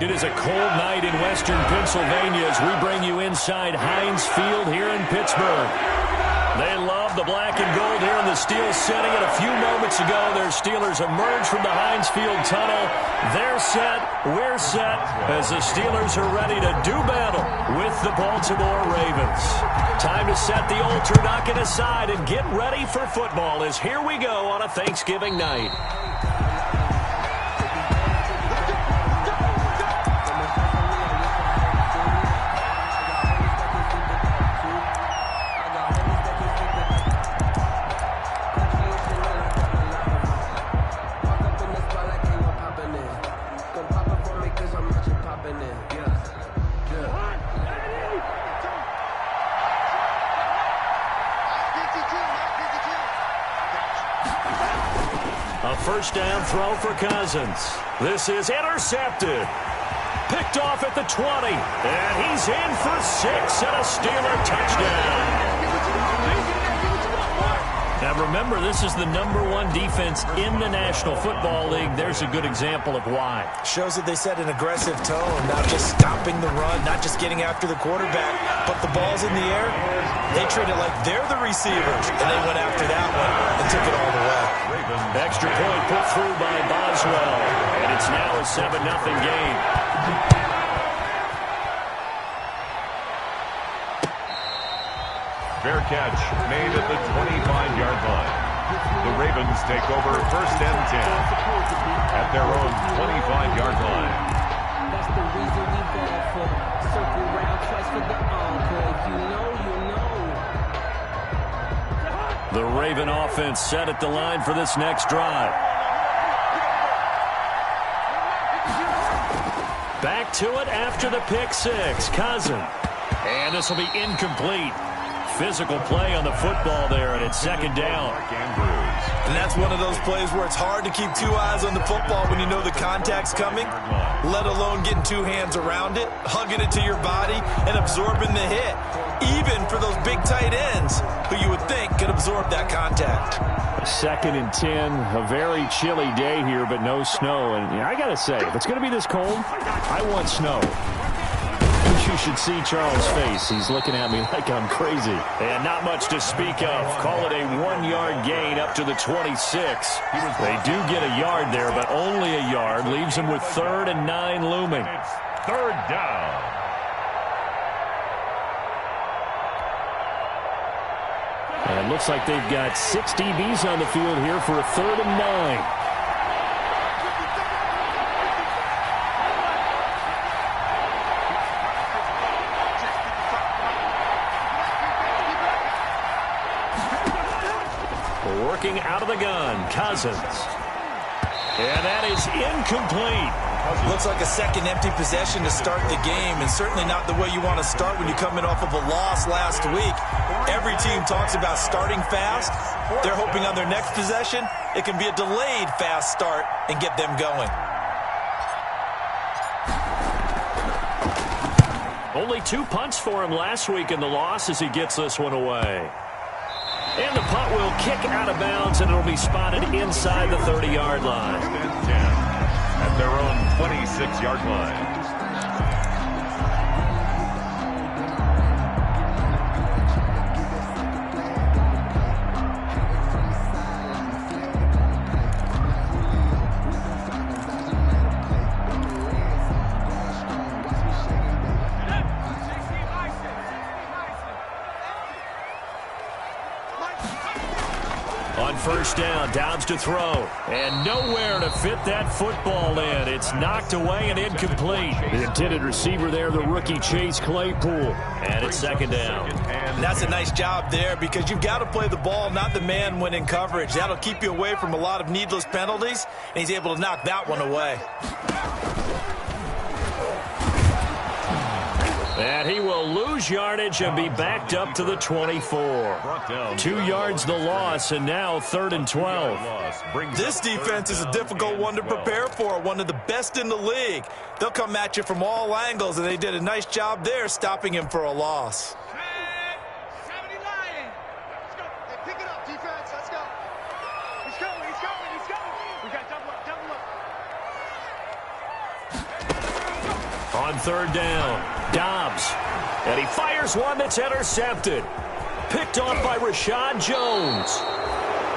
It is a cold night in western Pennsylvania as we bring you inside Heinz Field here in Pittsburgh. They love the black and gold here in the steel setting. And a few moments ago, their Steelers emerged from the Heinz Field tunnel. They're set, we're set, as the Steelers are ready to do battle with the Baltimore Ravens. Time to set the old turducken aside and get ready for football as here we go on a Thanksgiving night. First down throw for Cousins. This is intercepted. Picked off at the 20. And he's in for 6 and a Steeler touchdown. Now remember, this is the #1 defense in the National Football League. There's a good example of why. Shows that they set an aggressive tone, not just stopping the run, not just getting after the quarterback, but the ball's in the air. They treat it like they're the receivers, and they went after that one and took it all the way. Extra point put through by Boswell, and it's now a 7-0 game. Fair catch made at the 25-yard line. The Ravens take over 1st and 10 at their own 25-yard line. That's the reason we ball for. Circle round twice for the encore. If you know, you know. The Raven offense set at the line for this next drive. Back to it after the pick six. Cousin. And this will be incomplete. Physical play on the football there, and it's 2nd down. And that's one of those plays where it's hard to keep 2 eyes on the football when you know the contact's coming, let alone getting 2 hands around it, hugging it to your body, and absorbing the hit. Even for those big tight ends who you would think could absorb that contact. 2nd and 10, a very chilly day here, but no snow. And I got to say, if it's going to be this cold, I want snow. You should see Charles' face. He's looking at me like I'm crazy. And not much to speak of. Call it a 1-yard gain up to the 26. They do get a yard there, but only a yard. Leaves them with 3rd and 9 looming. It's 3rd down. And it looks like they've got 6 DBs on the field here for a 3rd and 9. Working out of the gun, Cousins. And that is incomplete. Looks like a second empty possession to start the game, and certainly not the way you want to start when you're coming off of a loss last week. Every team talks about starting fast. They're hoping on their next possession, it can be a delayed fast start and get them going. Only 2 punts for him last week in the loss as he gets this one away. And the punt will kick out of bounds, and it'll be spotted inside the 30-yard line. 10 at their own 26-yard line. On 1st down, Downs to throw. And nowhere to fit that football in. It's knocked away and incomplete. The intended receiver there, the rookie Chase Claypool. And it's 2nd down. And that's a nice job there because you've got to play the ball, not the man when in coverage. That'll keep you away from a lot of needless penalties, and he's able to knock that one away. And he will lose yardage and be backed up to the 24. 2 yards the loss, and now 3rd and 12. This defense is a difficult one to prepare for, one of the best in the league. They'll come at you from all angles, and they did a nice job there stopping him for a loss. Pick it up, defense. Let's go. He's going. We got double up. On third down, Dobbs. And he fires one that's intercepted. Picked off by Rashad Jones.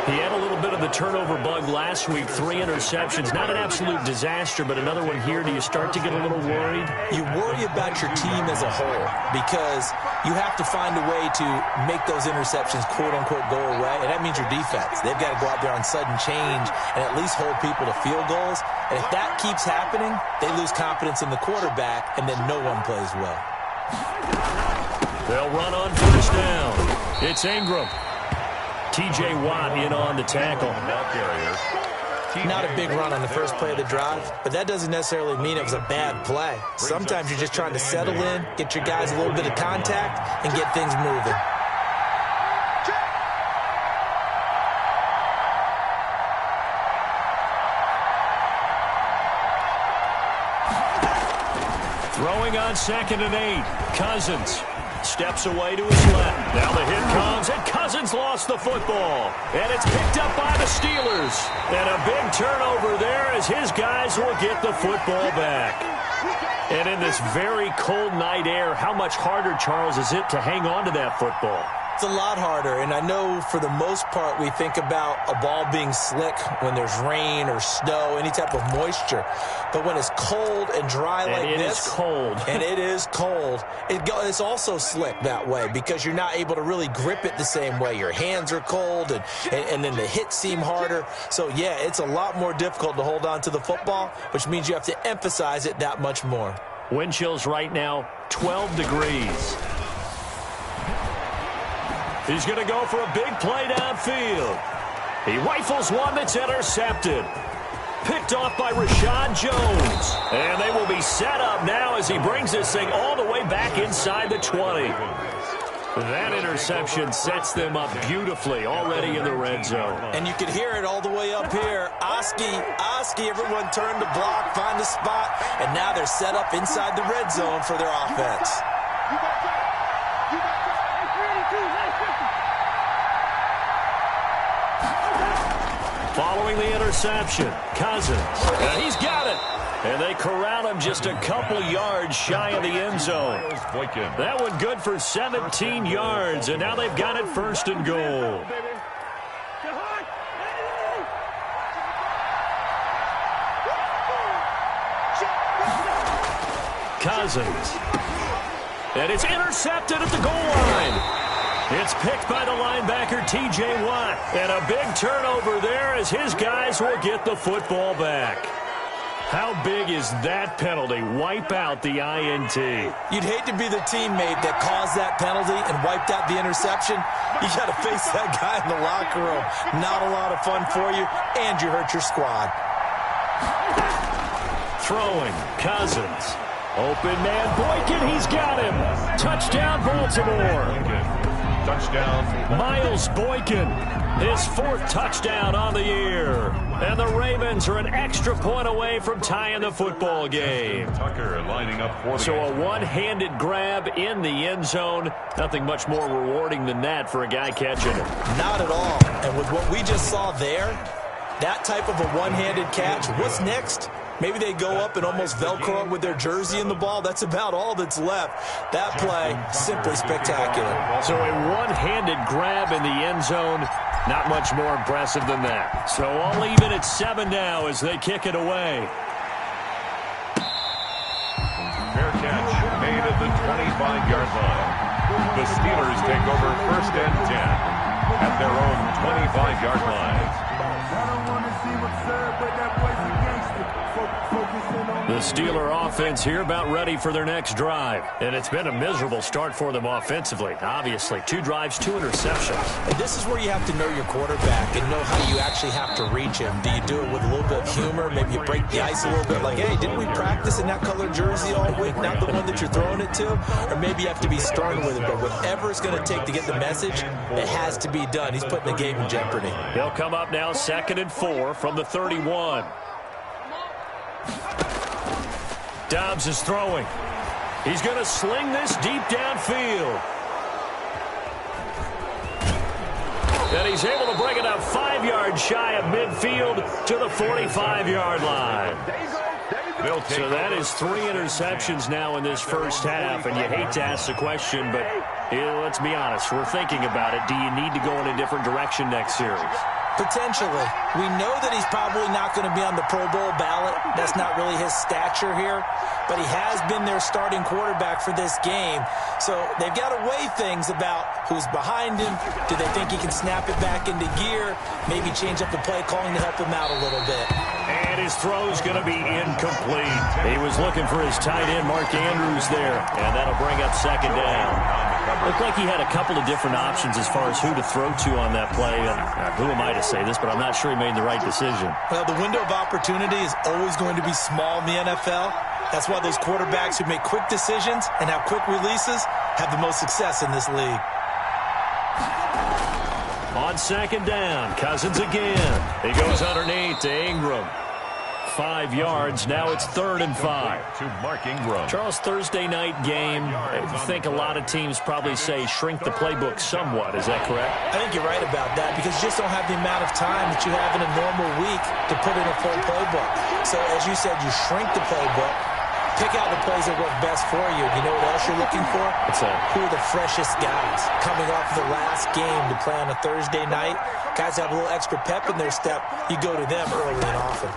He had a little bit of the turnover bug last week, 3 interceptions. Not an absolute disaster, but another one here. Do you start to get a little worried? You worry about your team as a whole because you have to find a way to make those interceptions, quote-unquote, go away, and that means your defense. They've got to go out there on sudden change and at least hold people to field goals. And if that keeps happening, they lose confidence in the quarterback, and then no one plays well. They'll run on first down. It's Ingram. T.J. Watt in on the tackle. Not a big run on the first play of the drive, but that doesn't necessarily mean it was a bad play. Sometimes you're just trying to settle in, get your guys a little bit of contact, and get things moving. Throwing on 2nd and 8. Cousins. Steps away to his left. Now the hit comes, and Cousins lost the football. And it's picked up by the Steelers. And a big turnover there as his guys will get the football back. And in this very cold night air, how much harder, Charles, is it to hang on to that football? It's a lot harder, and I know for the most part we think about a ball being slick when there's rain or snow, any type of moisture. But when it's cold and dry like this, it's cold. And it is cold, it's also slick that way because you're not able to really grip it the same way. Your hands are cold, and then the hits seem harder. So, yeah, it's a lot more difficult to hold on to the football, which means you have to emphasize it that much more. Wind chills right now, 12 degrees. He's going to go for a big play downfield. He rifles one that's intercepted. Picked off by Rashad Jones. And they will be set up now as he brings this thing all the way back inside the 20. That interception sets them up beautifully already in the red zone. And you can hear it all the way up here. Oski, everyone turned to block, find the spot, and now they're set up inside the red zone for their offense. Following the interception, Cousins, and he's got it. And they corral him just a couple yards shy of the end zone. That one good for 17 yards, and now they've got it 1st and goal. Cousins. And it's intercepted at the goal line. It's picked by the linebacker, T.J. Watt. And a big turnover there as his guys will get the football back. How big is that penalty? Wipe out the INT. You'd hate to be the teammate that caused that penalty and wiped out the interception. You got to face that guy in the locker room. Not a lot of fun for you, and you hurt your squad. Throwing, Cousins. Open man, Boykin, he's got him. Touchdown, Baltimore. Touchdown. Miles Boykin, his 4th touchdown on the year. And the Ravens are an extra point away from tying the football game. Tucker lining up for the So a one-handed grab in the end zone. Nothing much more rewarding than that for a guy catching it. Not at all. And with what we just saw there, that type of a one-handed catch, what's next? Maybe they go up and almost Velcro with their jersey in the ball. That's about all that's left. That play, simply spectacular. So a one-handed grab in the end zone, not much more impressive than that. So all even at 7 now as they kick it away. fair catch made at the 25-yard line. The Steelers take over 1st and 10 at their own 25-yard line. The Steeler offense here about ready for their next drive. And it's been a miserable start for them offensively. Obviously, 2 drives, 2 interceptions. And this is where you have to know your quarterback and know how you actually have to reach him. Do you do it with a little bit of humor? Maybe you break the ice a little bit like, hey, didn't we practice in that color jersey all week? Not the one that you're throwing it to? Or maybe you have to be stern with it. But whatever it's going to take to get the message, it has to be done. He's putting the game in jeopardy. He'll come up now 2nd and 4 from the 31. Dobbs is throwing. He's going to sling this deep downfield. And he's able to bring it up 5 yards shy of midfield to the 45-yard line. So that is 3 interceptions now in this first half, and you hate to ask the question, but let's be honest. We're thinking about it. Do you need to go in a different direction next series? Potentially. We know that he's probably not going to be on the Pro Bowl ballot. That's not really his stature here. But he has been their starting quarterback for this game. So they've got to weigh things about who's behind him. Do they think he can snap it back into gear? Maybe change up the play calling to help him out a little bit. And his throw's going to be incomplete. He was looking for his tight end, Mark Andrews, there. And that'll bring up second down. Looked like he had a couple of different options as far as who to throw to on that play. Who am I to say this, but I'm not sure he made the right decision. Well, the window of opportunity is always going to be small in the NFL. That's why those quarterbacks who make quick decisions and have quick releases have the most success in this league. On second down, Cousins again. He goes underneath to Ingram. 5 yards. Now it's 3rd and 5. To Mark Ingram. Charles, Thursday night game. I think a lot of teams probably say shrink the playbook somewhat. Is that correct? I think you're right about that because you just don't have the amount of time that you have in a normal week to put in a full playbook. So as you said, you shrink the playbook, pick out the plays that work best for you. You know what else you're looking for? What's that? Who are the freshest guys coming off the last game to play on a Thursday night? Guys have a little extra pep in their step. You go to them early and often.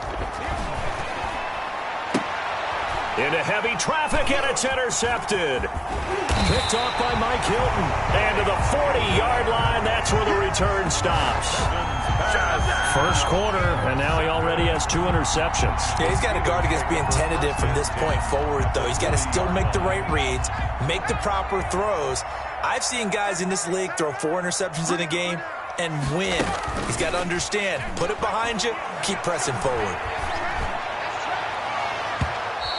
Into heavy traffic, and it's intercepted. Picked off by Mike Hilton. And to the 40-yard line, that's where the return stops. First quarter, and now he already has 2 interceptions. Yeah, he's got to guard against being tentative from this point forward, though. He's got to still make the right reads, make the proper throws. I've seen guys in this league throw 4 interceptions in a game and win. He's got to understand, put it behind you, keep pressing forward.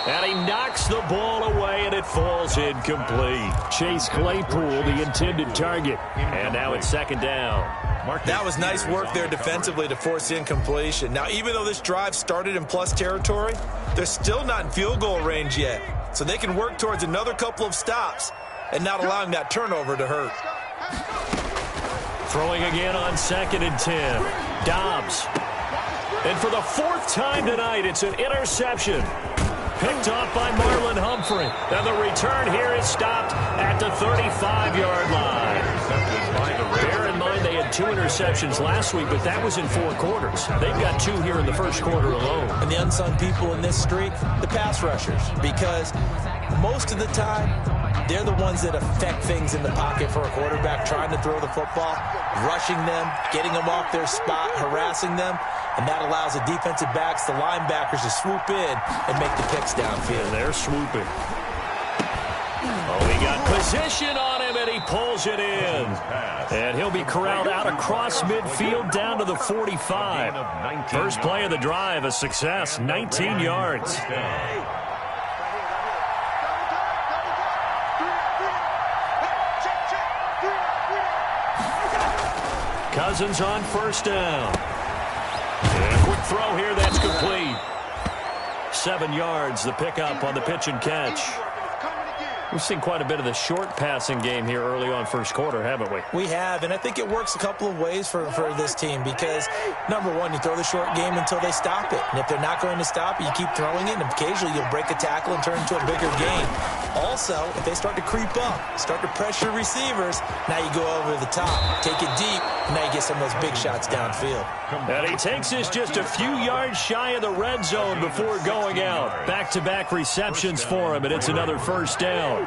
And he knocks the ball away, and it falls incomplete. Chase Claypool, the intended target. And now it's second down. That was nice work there defensively to force the incompletion. Now, even though this drive started in plus territory, they're still not in field goal range yet. So they can work towards another couple of stops and not allowing that turnover to hurt. Throwing again on 2nd and 10. Dobbs. And for the 4th time tonight, it's an interception. Picked off by Marlon Humphrey. And the return here is stopped at the 35-yard line. Bear in mind they had 2 interceptions last week, but that was in 4 quarters. They've got 2 here in the first quarter alone. And the unsung people in this streak, the pass rushers, because most of the time, they're the ones that affect things in the pocket for a quarterback, trying to throw the football, rushing them, getting them off their spot, harassing them, and that allows the defensive backs, the linebackers, to swoop in and make the picks downfield. And they're swooping. Oh, he got position on him, and he pulls it in. And he'll be corralled out across midfield down to the 45. First play of the drive, a success, 19 yards. Cousins on first down. And a quick throw here, that's complete. 7 yards, the pickup on the pitch and catch. We've seen quite a bit of the short passing game here early on first quarter, haven't we? We have, and I think it works a couple of ways for this team because, number one, you throw the short game until they stop it. And if they're not going to stop it, you keep throwing it, and occasionally you'll break a tackle and turn it into a bigger game. Also, if they start to creep up, start to pressure receivers, now you go over the top, take it deep, and now you get some of those big shots downfield. And he takes this just a few yards shy of the red zone before going out. Back-to-back receptions for him, and it's another first down.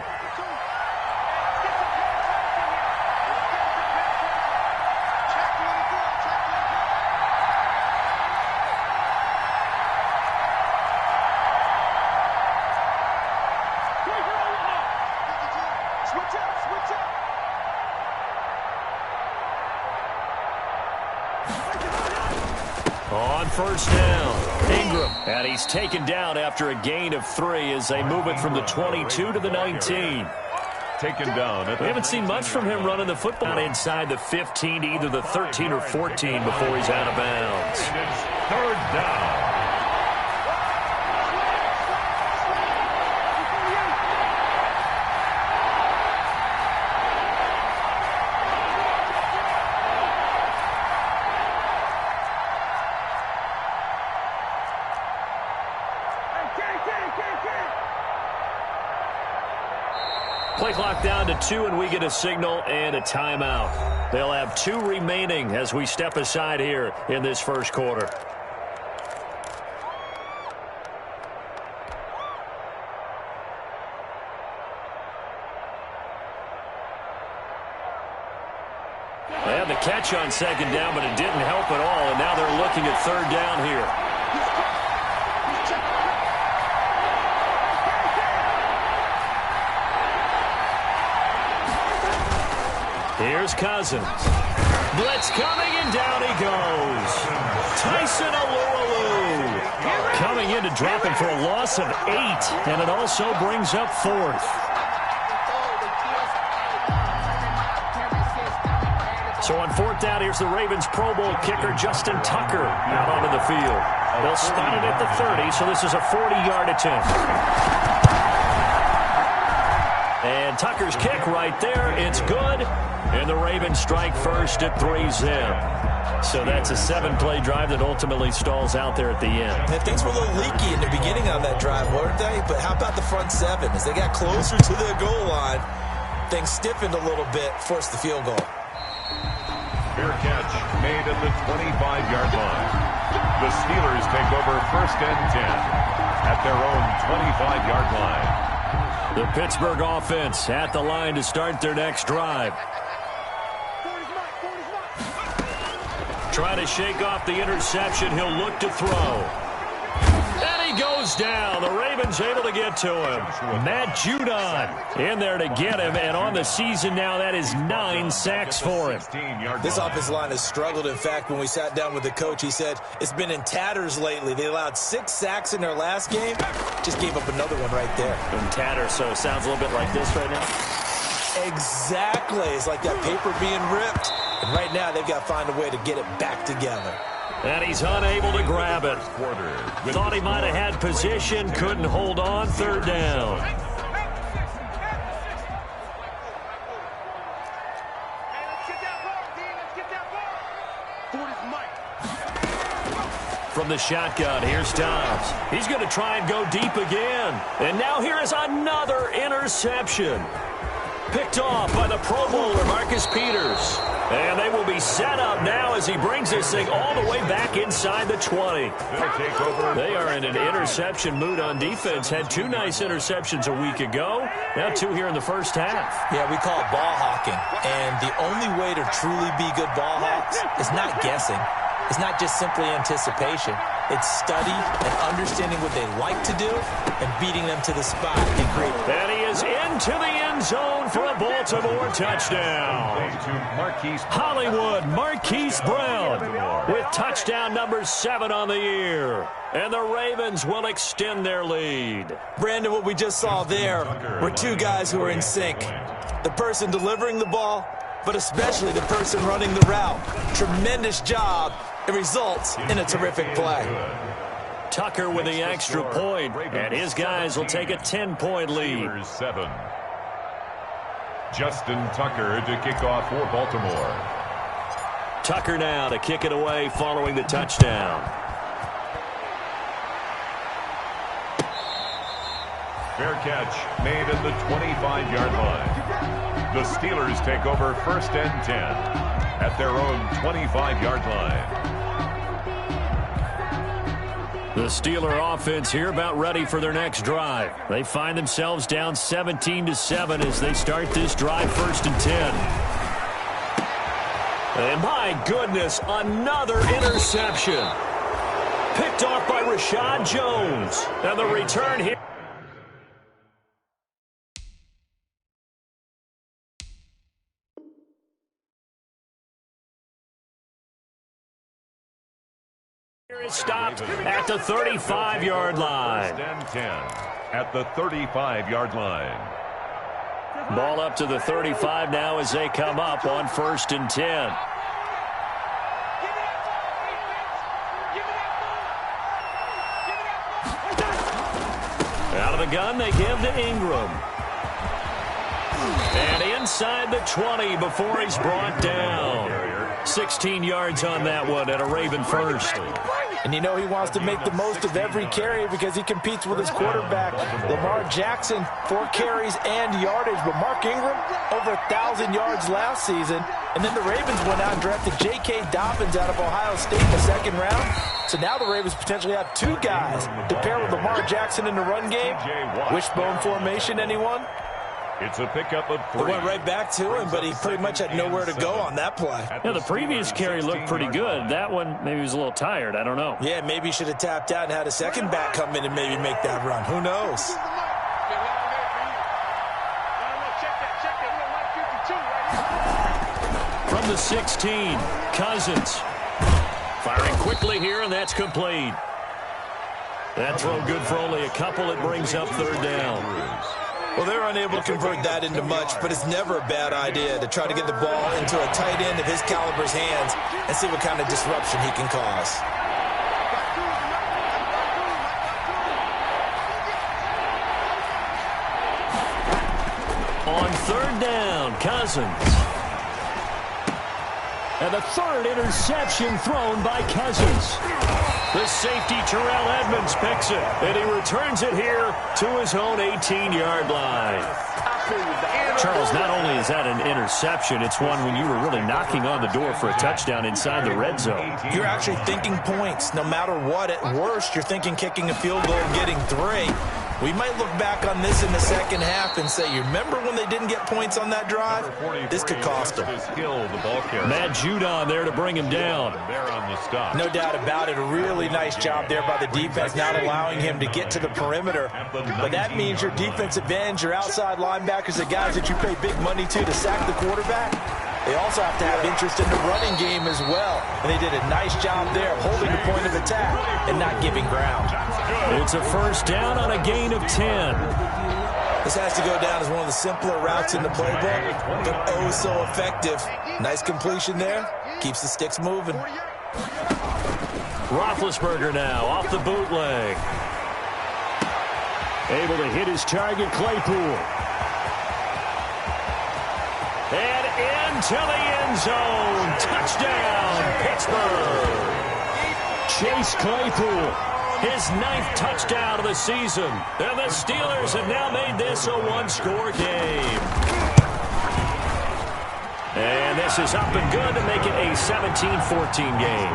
On first down, Ingram. And he's taken down after a gain of 3 as they move it from the 22 to the 19. Taken down. We haven't seen much from him running the football inside the 15 to either the 13 or 14 before he's out of bounds. Third down. Play clock down to 2, and we get a signal and a timeout. They'll have 2 remaining as we step aside here in this first quarter. They had the catch on second down, but it didn't help at all, and now they're looking at third down here. Here's Cousins. Blitz coming, and down he goes. Tyson Alualu coming in to drop him for a loss of 8, and it also brings up 4th. So on 4th down, here's the Ravens Pro Bowl kicker, Justin Tucker, out onto the field. They'll spot it at the 30, so this is a 40-yard attempt. And Tucker's kick right there. It's good. And the Ravens strike first at 3-zip. So that's a 7-play drive that ultimately stalls out there at the end. And things were a little leaky in the beginning on that drive, weren't they? But how about the front 7? As they got closer to the goal line, things stiffened a little bit, forced the field goal. Fair catch made at the 25-yard line. The Steelers take over first and 10 at their own 25-yard line. The Pittsburgh offense at the line to start their next drive. Trying to shake off the interception. He'll look to throw. And he goes down. The Ravens able to get to him. Matt Judon in there to get him. And on the season now, that is 9 sacks for him. This offensive line has struggled. In fact, when we sat down with the coach, he said it's been in tatters lately. They allowed 6 sacks in their last game. Just gave up another one right there. In tatters, so it sounds a little bit like this right now. Exactly. It's like that paper being ripped. And right now, they've got to find a way to get it back together. And he's unable to grab it. Thought he might have had position, couldn't hold on. Third down. From the shotgun, here's Dobbs. He's going to try and go deep again. And now here is another interception. Picked off by the Pro Bowler, Marcus Peters. And they will be set up now as he brings this thing all the way back inside the 20. They are in an interception mood on defense. Had 2 nice interceptions a week ago. Now 2 here in the first half. Yeah, we call it ball hawking. And the only way to truly be good ball hawks is not guessing. It's not just simply anticipation. It's study and understanding what they like to do and beating them to the spot. And he is into the end zone for a Baltimore touchdown. Hollywood Marquise Brown with touchdown number 7 on the year. And the Ravens will extend their lead. Brandon, what we just saw there were 2 guys who are in sync. The person delivering the ball, but especially the person running the route. Tremendous job. It results in a terrific play. Tucker with the extra point, and his guys will take a 10-point lead. 7. Justin Tucker to kick off for Baltimore. Tucker now to kick it away following the touchdown. Fair catch made at the 25-yard line. The Steelers take over first and 10 at their own 25-yard line. The Steeler offense here about ready for their next drive. They find themselves down 17-7 as they start this drive first and 10. And my goodness, another interception. Picked off by Rashad Jones. And the return here. Is stopped at the 35-yard line. And 10 at the 35-yard line. Ball up to the 35 now as they come up on first and 10. Out of the gun, they give to Ingram. And inside the 20 before he's brought down. 16 yards on that one at a Raven first. And you know he wants to make the most of every carry because he competes with his quarterback, Lamar Jackson, 4 carries and yardage. But Mark Ingram, over 1,000 yards last season. And then the Ravens went out and drafted J.K. Dobbins out of Ohio State in the 2nd round. So now the Ravens potentially have 2 guys to pair with Lamar Jackson in the run game. Wishbone formation, anyone? It's a pickup of 3. It went right back to him, but he pretty much had nowhere to go on that play. Yeah, the previous carry looked pretty good. That one, maybe he was a little tired. I don't know. Yeah, maybe he should have tapped out and had a second back come in and maybe make that run. Who knows? From the 16, Cousins. Firing quickly here, and that's complete. That throw good for only a couple. It brings up 3rd down. Well, they're unable to convert that into much, but it's never a bad idea to try to get the ball into a tight end of his caliber's hands and see what kind of disruption he can cause. On 3rd down, Cousins. And the 3rd interception thrown by Cousins. The safety, Terrell Edmonds, picks it, and he returns it here to his own 18-yard line. Charles, not only is that an interception, it's one when you were really knocking on the door for a touchdown inside the red zone. You're actually thinking points. No matter what, at worst, you're thinking kicking a field goal and getting 3. We might look back on this in the 2nd half and say, you remember when they didn't get points on that drive? This could cost them. Matt Judon there to bring him down. No doubt about it. A really nice job there by the defense, not allowing him to get to the perimeter. But that means your defensive ends, your outside linebackers, the guys that you pay big money to sack the quarterback, they also have to have interest in the running game as well. And they did a nice job there of holding the point of attack and not giving ground. It's a 1st down on a gain of 10. This has to go down as one of the simpler routes in the playbook, but oh so effective. Nice completion there. Keeps the sticks moving. Roethlisberger now off the bootleg. Able to hit his target, Claypool. And into the end zone. Touchdown, Pittsburgh. Chase Claypool, his 9th touchdown of the season. And the Steelers have now made this a 1-score game. And this is up and good to make it a 17-14 game.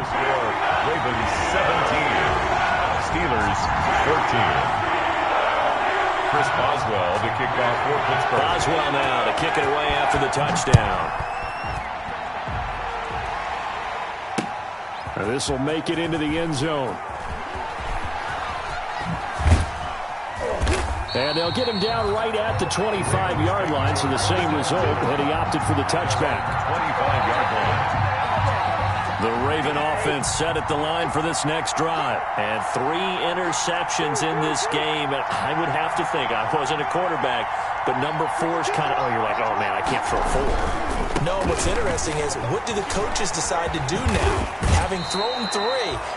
Ravens 17, Steelers 14. Chris Boswell to kick off for Pittsburgh. Boswell now to kick it away after the touchdown. This will make it into the end zone. And they'll get him down right at the 25-yard line, so the same result, and he opted for the touchback. 25-yard line. The Raven offense set at the line for this next drive. And 3 interceptions in this game. I would have to think, I wasn't a quarterback, but number 4 is kind of, you're like, oh, man, I can't throw 4. No, what's interesting is, what do the coaches decide to do now? Having thrown 3,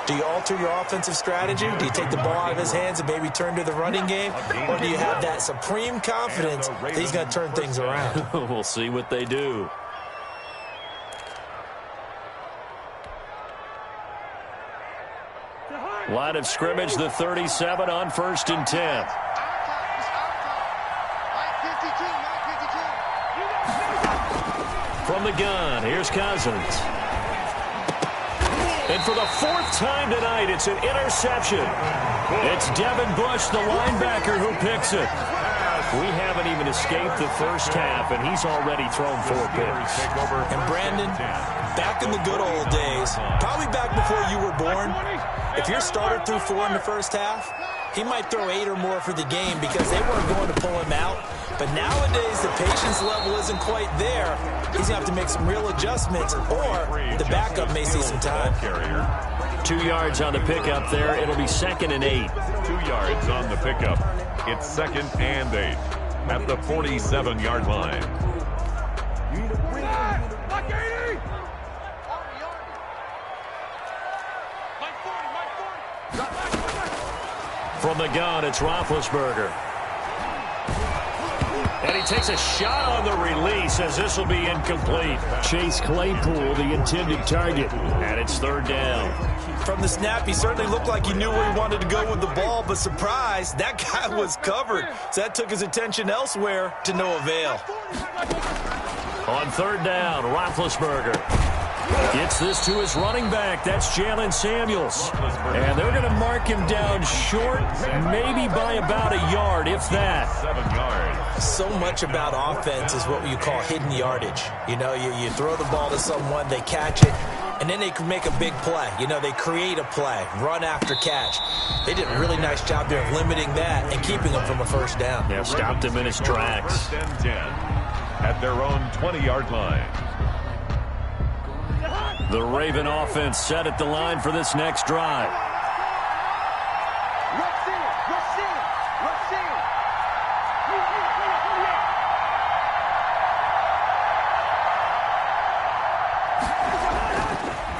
do you alter your offensive strategy? Do you take the ball out of his hands and maybe turn to the running game? Or do you have that supreme confidence that he's going to turn things around? We'll see what they do. Line of scrimmage, the 37 on 1st and 10. From the gun, here's Cousins. And for the 4th time tonight, it's an interception. It's Devin Bush, the linebacker, who picks it. We haven't even escaped the first half, and he's already thrown 4 picks. And Brandon, back in the good old days, probably back before you were born, if your starter threw 4 in the first half, he might throw 8 or more for the game because they weren't going to pull him out. But nowadays, the patience level isn't quite there. He's going to have to make some real adjustments, or the backup may see some time. 2 yards on the pickup there. It'll be 2nd and 8. 2 yards on the pickup. It's 2nd and 8 at the 47-yard line. From the gun, it's Roethlisberger. And he takes a shot on the release as this will be incomplete. Chase Claypool, the intended target. And it's 3rd down. From the snap, he certainly looked like he knew where he wanted to go with the ball, but surprise, that guy was covered. So that took his attention elsewhere to no avail. On third down, Roethlisberger gets this to his running back. That's Jalen Samuels. And they're going to mark him down short, maybe by about a yard, if that. 7 yards. So much about offense is what you call hidden yardage. You know, you throw the ball to someone, they catch it, and then they can make a big play. You know, they create a play, run after catch. They did a really nice job there of limiting that and keeping him from a first down. Yeah, stopped him in his tracks. First and 10 at their own 20-yard line. The Raven offense set at the line for this next drive.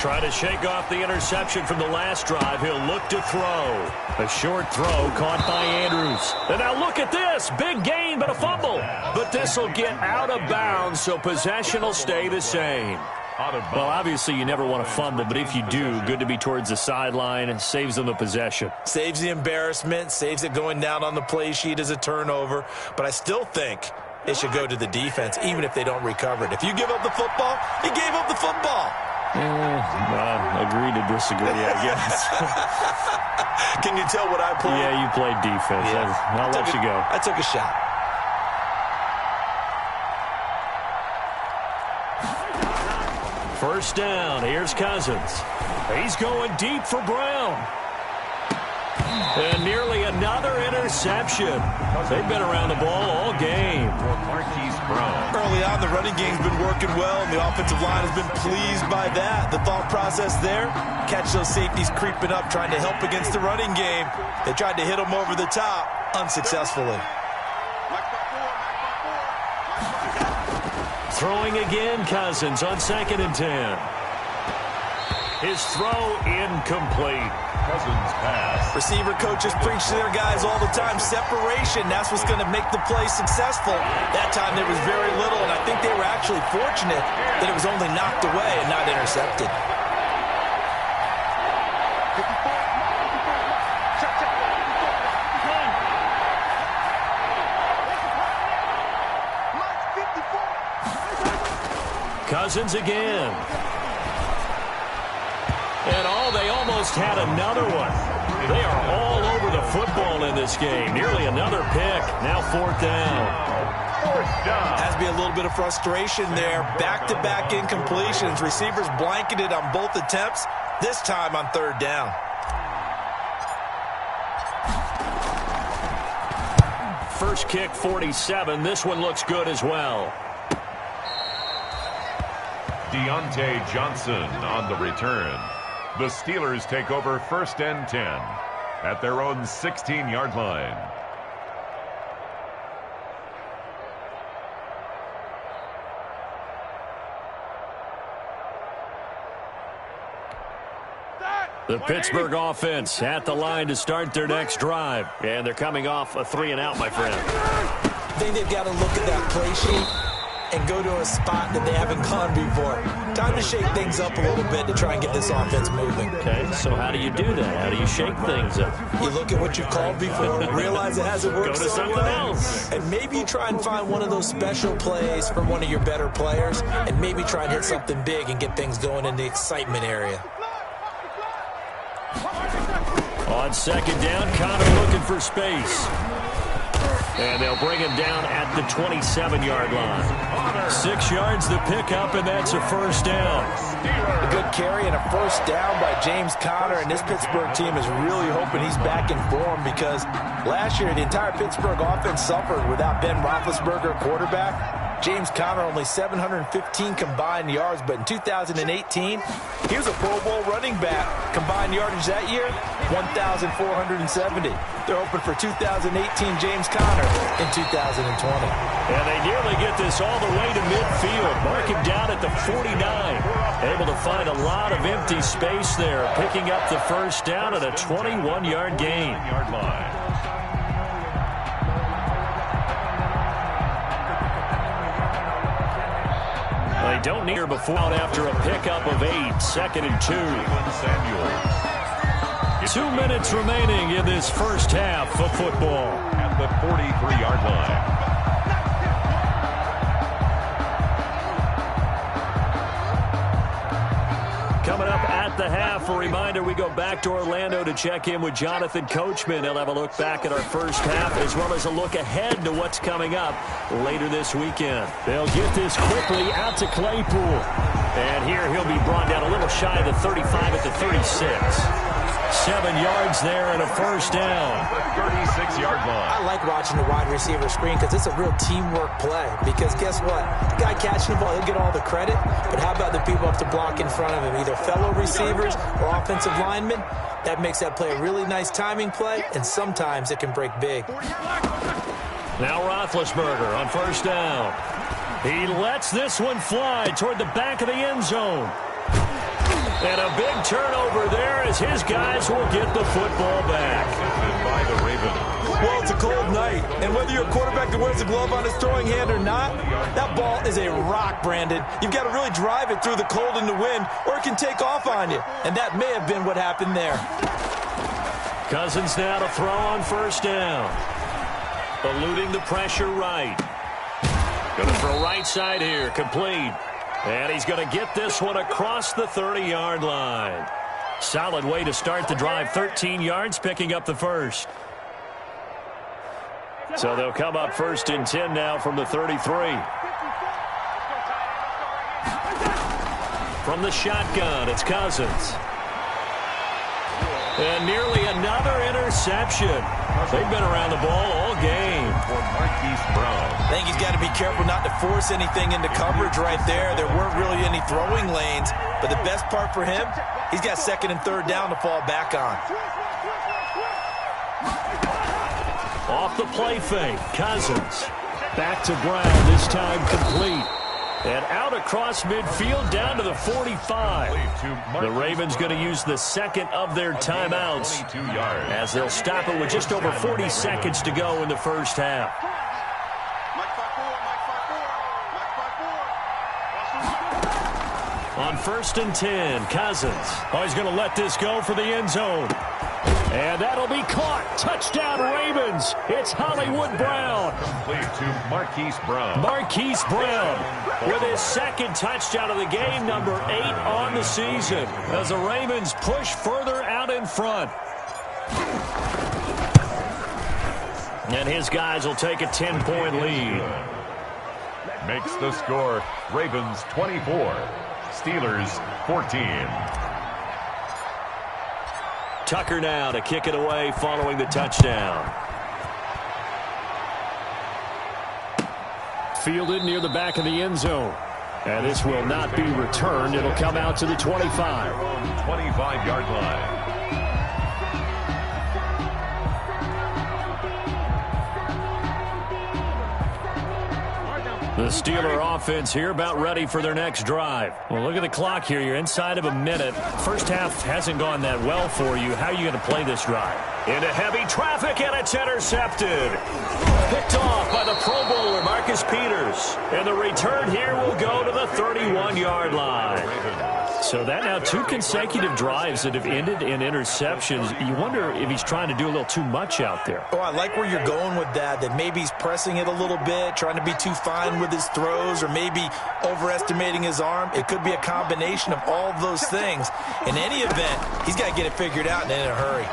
Try to shake off the interception from the last drive. He'll look to throw. A short throw caught by Andrews. And now look at this. Big gain, but a fumble. But this will get out of bounds, so possession will stay the same. Well, obviously, you never want to fumble, but if you do, good to be towards the sideline. It saves them the possession. Saves the embarrassment, saves it going down on the play sheet as a turnover. But I still think it should go to the defense, even if they don't recover it. If you give up the football, you gave up the football. Agree to disagree, I guess. Can you tell what I played? Yeah, you played defense. Yeah. I'll let you go. I took a shot. First down. Here's Cousins. He's going deep for Brown. And nearly another interception. They've been around the ball all game. Marquise Brown. Early on, the running game's been working well, and the offensive line has been pleased by that. The thought process there, catch those safeties creeping up, trying to help against the running game. They tried to hit them over the top, unsuccessfully. Throwing again, Cousins on 2nd and 10. His throw incomplete. Cousins pass. Receiver coaches preach to their guys all the time. Separation, that's what's going to make the play successful. That time there was very little, and I think they were actually fortunate that it was only knocked away and not intercepted. Cousins again. And they almost had another one. They are all over the football in this game. Nearly another pick. Now 4th down. Has to be a little bit of frustration there. Back-to-back incompletions. Receivers blanketed on both attempts, this time on 3rd down. First kick, 47. This one looks good as well. Deontay Johnson on the return. The Steelers take over 1st and 10 at their own 16-yard line. The Pittsburgh offense at the line to start their next drive. And they're coming off a 3-and-out, my friend. I think they've got to look at that play sheet and go to a spot that they haven't gone before. Time to shake things up a little bit to try and get this offense moving. Okay, so how do you do that? How do you shake things up? You look at what you've called before, realize it hasn't worked Go to so something well, else. and maybe you try and find one of those special plays from one of your better players, and maybe try and hit something big and get things going in the excitement area. On 2nd down, Connor looking for space. And they'll bring him down at the 27-yard line. 6 yards the pickup, and that's a first down. A good carry and a first down by James Conner, and this Pittsburgh team is really hoping he's back in form because last year the entire Pittsburgh offense suffered without Ben Roethlisberger, quarterback. James Conner only 715 combined yards, but in 2018, he was a Pro Bowl running back. Combined yardage that year, 1,470. They're hoping for 2018 James Conner in 2020. And they nearly get this all the way to midfield. Mark him down at the 49. Able to find a lot of empty space there, picking up the first down at a 21-yard gain. They don't need her before out after a pickup of 8. 2nd and 2. Samuels. 2 minutes remaining in this first half of football. At the 43-yard line. Coming up at the half, a reminder, we go back to Orlando to check in with Jonathan Coachman. He'll have a look back at our first half as well as a look ahead to what's coming up later this weekend. They'll get this quickly out to Claypool. And here he'll be brought down a little shy of the 35 at the 36. 7 yards there and a first down. 36-yard line. I like watching the wide receiver screen because it's a real teamwork play. Because guess what? The guy catching the ball, he'll get all the credit. But how about the people up to block in front of him? Either fellow receivers or offensive linemen. That makes that play a really nice timing play, and sometimes it can break big. Now Roethlisberger on first down. He lets this one fly toward the back of the end zone. And a big turnover there as his guys will get the football back. By the Ravens. Well, it's a cold night, and whether you're a quarterback that wears a glove on his throwing hand or not, that ball is a rock, Brandon. You've got to really drive it through the cold and the wind, or it can take off on you. And that may have been what happened there. Cousins now to throw on first down. Eluding the pressure right. Going to throw right side here, complete. And he's going to get this one across the 30-yard line. Solid way to start the drive. 13 yards, picking up the first. So they'll come up first and 10 now from the 33. From the shotgun, it's Cousins. And nearly another interception. They've been around the ball all game. For Marquise Brown. I think he's got to be careful not to force anything into coverage right there. There weren't really any throwing lanes, but the best part for him, he's got second and third down to fall back on. Off the play fake, Cousins. Back to Brown, this time complete. And out across midfield down to the 45. The Ravens going to use the second of their timeouts as they'll stop it with just over 40 seconds to go in the first half. On first and 10, Cousins. Oh, he's going to let this go for the end zone. And that'll be caught. Touchdown, Ravens. It's Hollywood Brown. Complete to Marquise Brown. Marquise Brown with his second touchdown of the game, number 8 on the season, as the Ravens push further out in front. And his guys will take a 10-point lead. Makes the score Ravens 24, Steelers 14. Tucker now to kick it away following the touchdown. Fielded near the back of the end zone. And this will not be returned. It'll come out to the 25. 25-yard line. The Steeler offense here about ready for their next drive. Well, look at the clock here. You're inside of a minute. First half hasn't gone that well for you. How are you going to play this drive? Into heavy traffic, and it's intercepted. Picked off by the Pro Bowler, Marcus Peters. And the return here will go to the 31-yard line. So that now 2 consecutive drives that have ended in interceptions. You wonder if he's trying to do a little too much out there. Oh, I like where you're going with that maybe he's pressing it a little bit, trying to be too fine with his throws, or maybe overestimating his arm. It could be a combination of all of those things. In any event, he's got to get it figured out and in a hurry.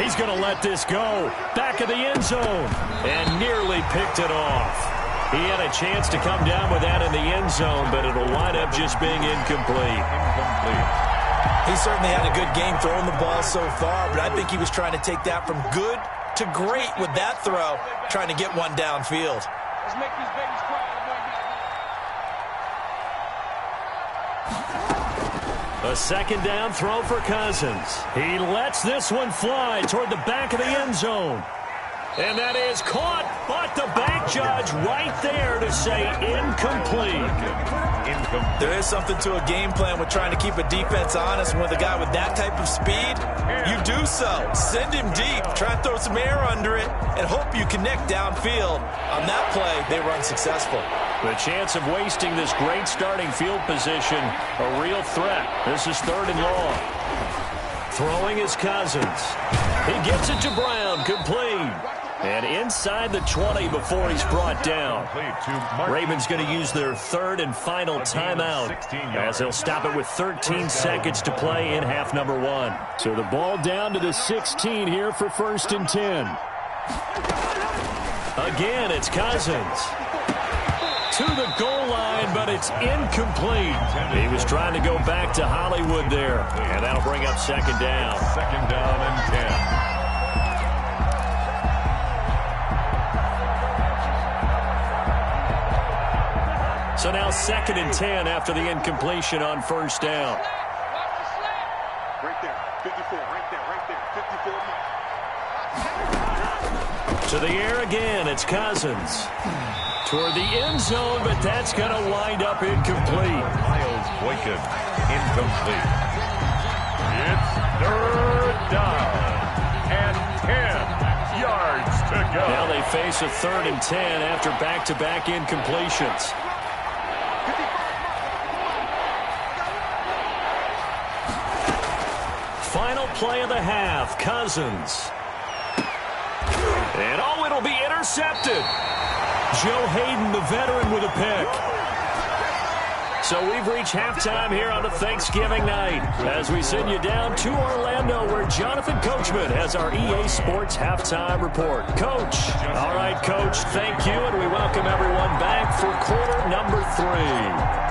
He's going to let this go. Back of the end zone. And nearly picked it off. He had a chance to come down with that in the end zone, but it'll wind up just being incomplete. He certainly had a good game throwing the ball so far, but I think he was trying to take that from good to great with that throw, trying to get one downfield. Let's make these babies cry. A second down throw for Cousins. He lets this one fly toward the back of the end zone. And that is caught, but the back judge right there to say incomplete. There is something to a game plan with trying to keep a defense honest. With a guy with that type of speed, you do so. Send him deep, try and throw some air under it, and hope you connect downfield. On that play, they were unsuccessful. The chance of wasting this great starting field position, a real threat. This is 3rd and long. Throwing is Cousins. He gets it to Brown, complete. And inside the 20 before he's brought down. Ravens going to use their third and final timeout as they'll stop it with 13 seconds to play in half number 1. So the ball down to the 16 here for 1st and 10. Again, it's Cousins. To the goal line, but it's incomplete. He was trying to go back to Hollywood there, and that'll bring up 2nd down. 2nd down and 10. So now 2nd and 10 after the incompletion on 1st down. Right there, 54, right there, 54. To the air again, it's Cousins. Toward the end zone, but that's going to wind up incomplete. Miles Boykin, incomplete. It's 3rd down and 10 yards to go. Now they face a 3rd and 10 after back-to-back incompletions. Final play of the half, Cousins. And oh, it'll be intercepted. Joe Hayden, the veteran, with a pick. So we've reached halftime here on a Thanksgiving night as we send you down to Orlando where Jonathan Coachman has our EA Sports Halftime Report. Coach. All right, Coach, thank you, and we welcome everyone back for quarter number 3.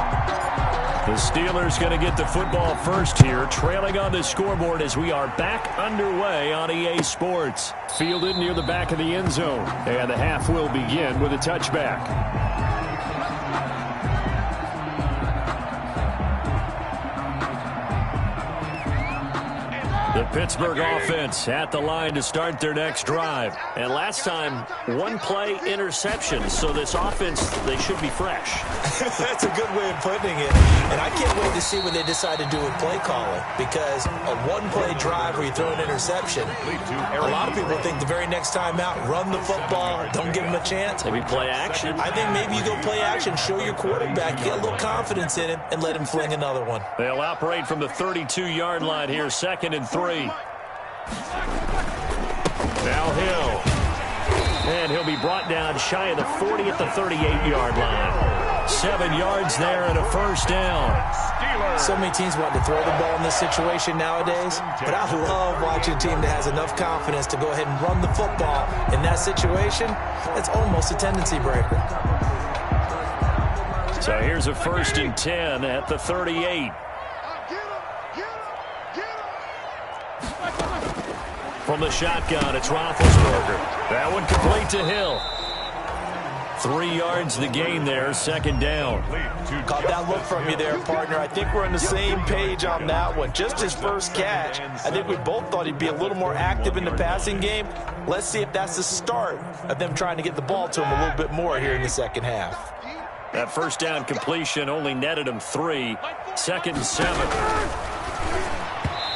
The Steelers going to get the football first here, trailing on the scoreboard as we are back underway on EA Sports. Fielded near the back of the end zone, and the half will begin with a touchback. The Pittsburgh offense at the line to start their next drive. And last time, 1-play interception. So this offense, they should be fresh. That's a good way of putting it. And I can't wait to see what they decide to do with play calling. Because a 1-play drive where you throw an interception, a lot of people think the very next time out, run the football, don't give them a chance. Maybe play action. I think maybe you go play action, show your quarterback, get a little confidence in him, and let him fling another one. They'll operate from the 32-yard line here, 2nd and 3. Now Hill. And he'll be brought down shy of the 40 at the 38-yard line. 7 yards there and a 1st down. So many teams want to throw the ball in this situation nowadays, but I love watching a team that has enough confidence to go ahead and run the football in that situation. It's almost a tendency breaker. So here's a 1st and 10 at the 38. From the shotgun, it's Roethlisberger. That one complete to Hill. 3 yards the gain there, 2nd down. Caught that look from you there, partner. I think we're on the same page on that one. Just his first catch. I think we both thought he'd be a little more active in the passing game. Let's see if that's the start of them trying to get the ball to him a little bit more here in the second half. That 1st down completion only netted him 3. 2nd and 7.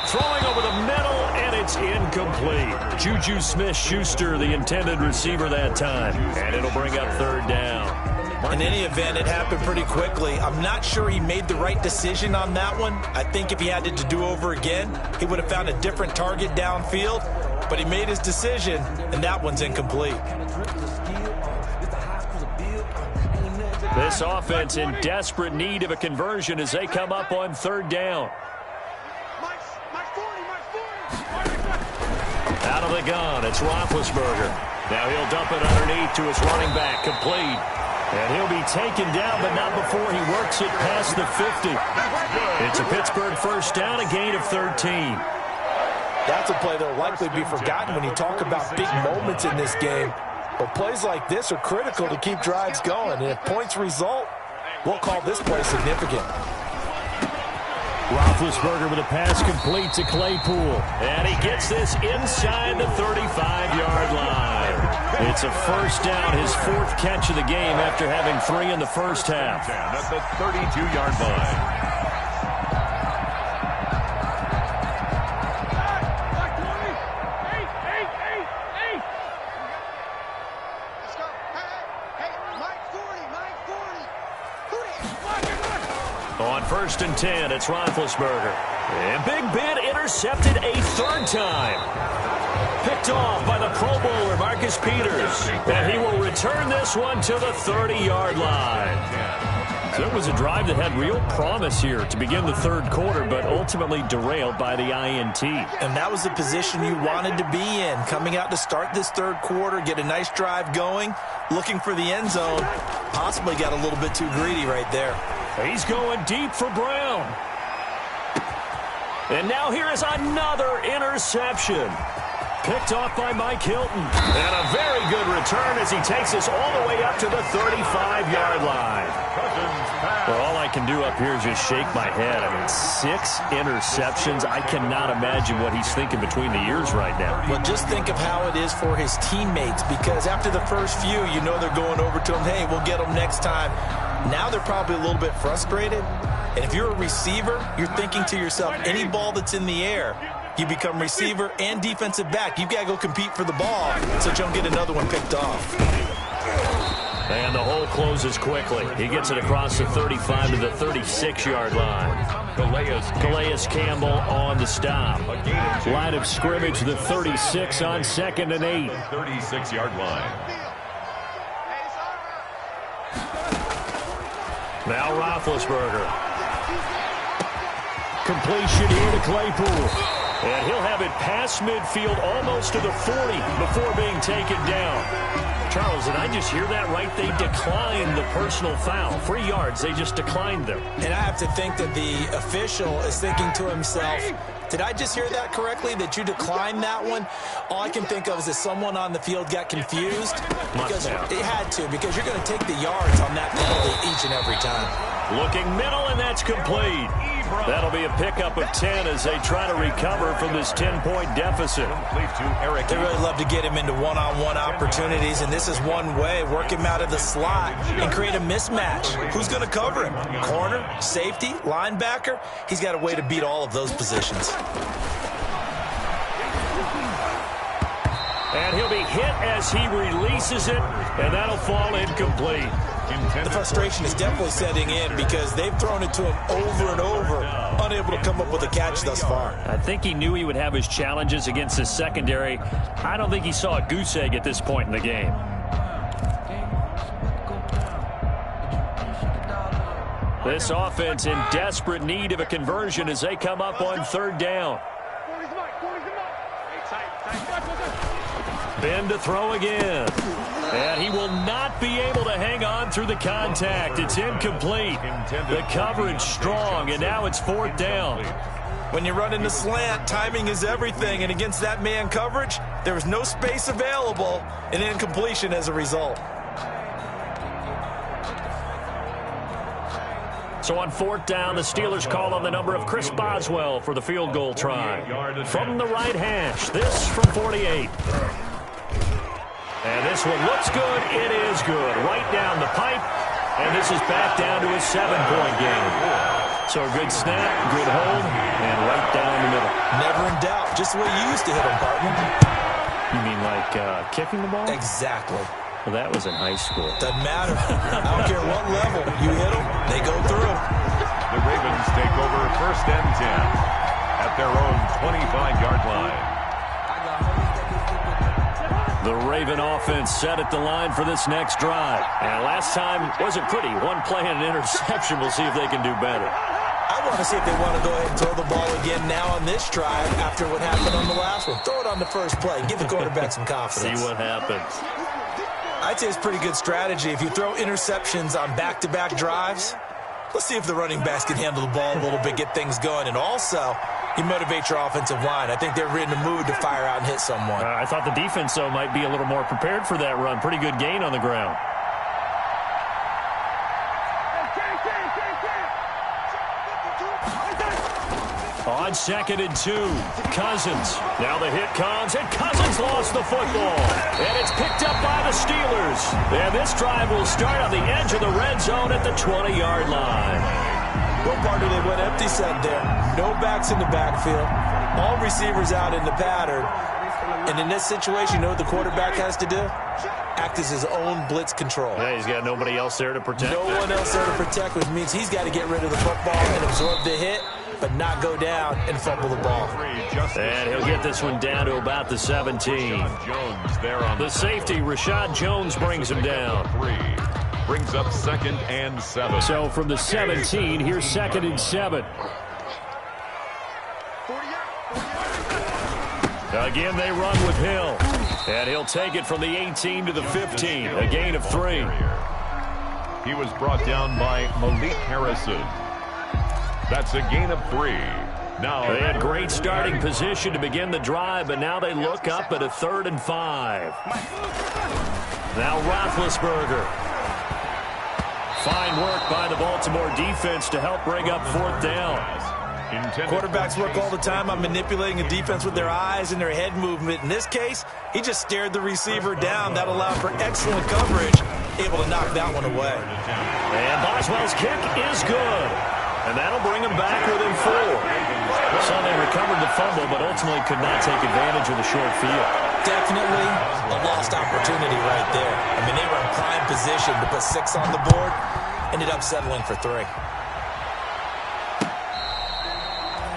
Throwing over the middle, and it's incomplete. Juju Smith-Schuster, the intended receiver that time. And it'll bring up 3rd down. In any event, it happened pretty quickly. I'm not sure he made the right decision on that one. I think if he had it to do over again, he would have found a different target downfield. But he made his decision, and that one's incomplete. This offense in desperate need of a conversion as they come up on 3rd down. Out of the gun, it's Roethlisberger. Now he'll dump it underneath to his running back, complete. And he'll be taken down, but not before he works it past the 50. It's a Pittsburgh 1st down, a gain of 13. That's a play that will likely be forgotten when you talk about big moments in this game. But plays like this are critical to keep drives going. And if points result, we'll call this play significant. Roethlisberger with a pass complete to Claypool. And he gets this inside the 35-yard line. It's a 1st down, his 4th catch of the game after having 3 in the first half. At the 32-yard line. 1st and 10. It's Roethlisberger. And Big Ben intercepted a 3rd time. Picked off by the Pro Bowler, Marcus Peters. And he will return this one to the 30-yard line. So it was a drive that had real promise here to begin the 3rd quarter, but ultimately derailed by the INT. And that was the position you wanted to be in, coming out to start this 3rd quarter, get a nice drive going, looking for the end zone. Possibly got a little bit too greedy right there. He's going deep for Brown. And now here is another interception. Picked off by Mike Hilton. And a very good return as he takes us all the way up to the 35-yard line. Well, all I can do up here is just shake my head. I mean, 6 interceptions. I cannot imagine what he's thinking between the ears right now. Well, just think of how it is for his teammates, because after the first few, you know they're going over to him, hey, we'll get them next time. Now they're probably a little bit frustrated. And if you're a receiver, you're thinking to yourself, any ball that's in the air, you become receiver and defensive back. You've got to go compete for the ball so you don't get another one picked off. And the hole closes quickly. He gets it across the 35 to the 36-yard line. Calais Campbell on the stop. Line of scrimmage, the 36 on 2nd and 8. 36-yard line. Now Roethlisberger. Completion here to Claypool. And he'll have it past midfield almost to the 40 before being taken down. Charles, did I just hear that right? They declined the personal foul. 3 yards, they just declined them. And I have to think that the official is thinking to himself, did I just hear that correctly, that you declined that one? All I can think of is that someone on the field got confused. Because it had to, because you're going to take the yards on that penalty each and every time. Looking middle, and that's complete. That'll be a pickup of 10 as they try to recover from this 10-point deficit. They really love to get him into one-on-one opportunities, and this is one way. Work him out of the slot and create a mismatch. Who's going to cover him? Corner, safety, linebacker? He's got a way to beat all of those positions. And he'll be hit as he releases it, and that'll fall incomplete. The frustration is definitely setting in because they've thrown it to him over and over, unable to come up with a catch thus far. I think he knew he would have his challenges against his secondary. I don't think he saw a goose egg at this point in the game. This offense in desperate need of a conversion as they come up on 3rd down. Ben to throw again. And he will not be able to hang on through the contact. It's incomplete. The coverage strong, and now it's 4th down. When you run into slant, timing is everything, and against that man coverage, there was no space available, and incompletion as a result. So on 4th down, the Steelers call on the number of Chris Boswell for the field goal try. From the right hash, this from 48. And this one looks good. It is good. Right down the pipe. And this is back down to a 7-point game. So a good snap, good hold, and right down the middle. Never in doubt. Just the way you used to hit them, partner. You mean like kicking the ball? Exactly. Well, that was in high school. Doesn't matter. I don't care what level. You hit them, they go through. The Ravens take over 1st and 10 at their own 25-yard line. The Raven offense set at the line for this next drive. And last time wasn't pretty. One play and an interception. We'll see if they can do better. I want to see if they want to go ahead and throw the ball again now on this drive after what happened on the last one. Throw it on the first play. Give the quarterback some confidence. See what happens. I'd say it's a pretty good strategy. If you throw interceptions on back-to-back drives, let's see if the running backs can handle the ball a little bit, get things going. And also, you motivate your offensive line. I think they're in the mood to fire out and hit someone. I thought the defense, though, might be a little more prepared for that run. Pretty good gain on the ground. On 2nd and 2, Cousins. Now the hit comes, and Cousins lost the football. And it's picked up by the Steelers. And this drive will start on the edge of the red zone at the 20-yard line. Well, partner, they went empty set there. No backs in the backfield. All receivers out in the pattern. And in this situation, you know what the quarterback has to do? Act as his own blitz control. Yeah, he's got nobody else there to protect. No one else there to protect, which means he's got to get rid of the football and absorb the hit, but not go down and fumble the ball. And he'll get this one down to about the 17. The safety, Rashad Jones, brings him down. Brings up 2nd and 7. So from the 17, here's 2nd and 7. Again, they run with Hill. And he'll take it from the 18 to the 15, a gain of 3. He was brought down by Malik Harrison. That's a gain of 3. Now they had great starting position to begin the drive, but now they look up at a 3rd and 5. Now Roethlisberger. Fine work by the Baltimore defense to help bring up 4th down. Quarterbacks work all the time on manipulating a defense with their eyes and their head movement. In this case, he just stared the receiver down. That allowed for excellent coverage, able to knock that one away. And Boswell's kick is good. And that'll bring him back within 4. So they recovered the fumble, but ultimately could not take advantage of the short field. Definitely a lost opportunity right there. I mean, they were in prime position to put 6 on the board. Ended up settling for 3.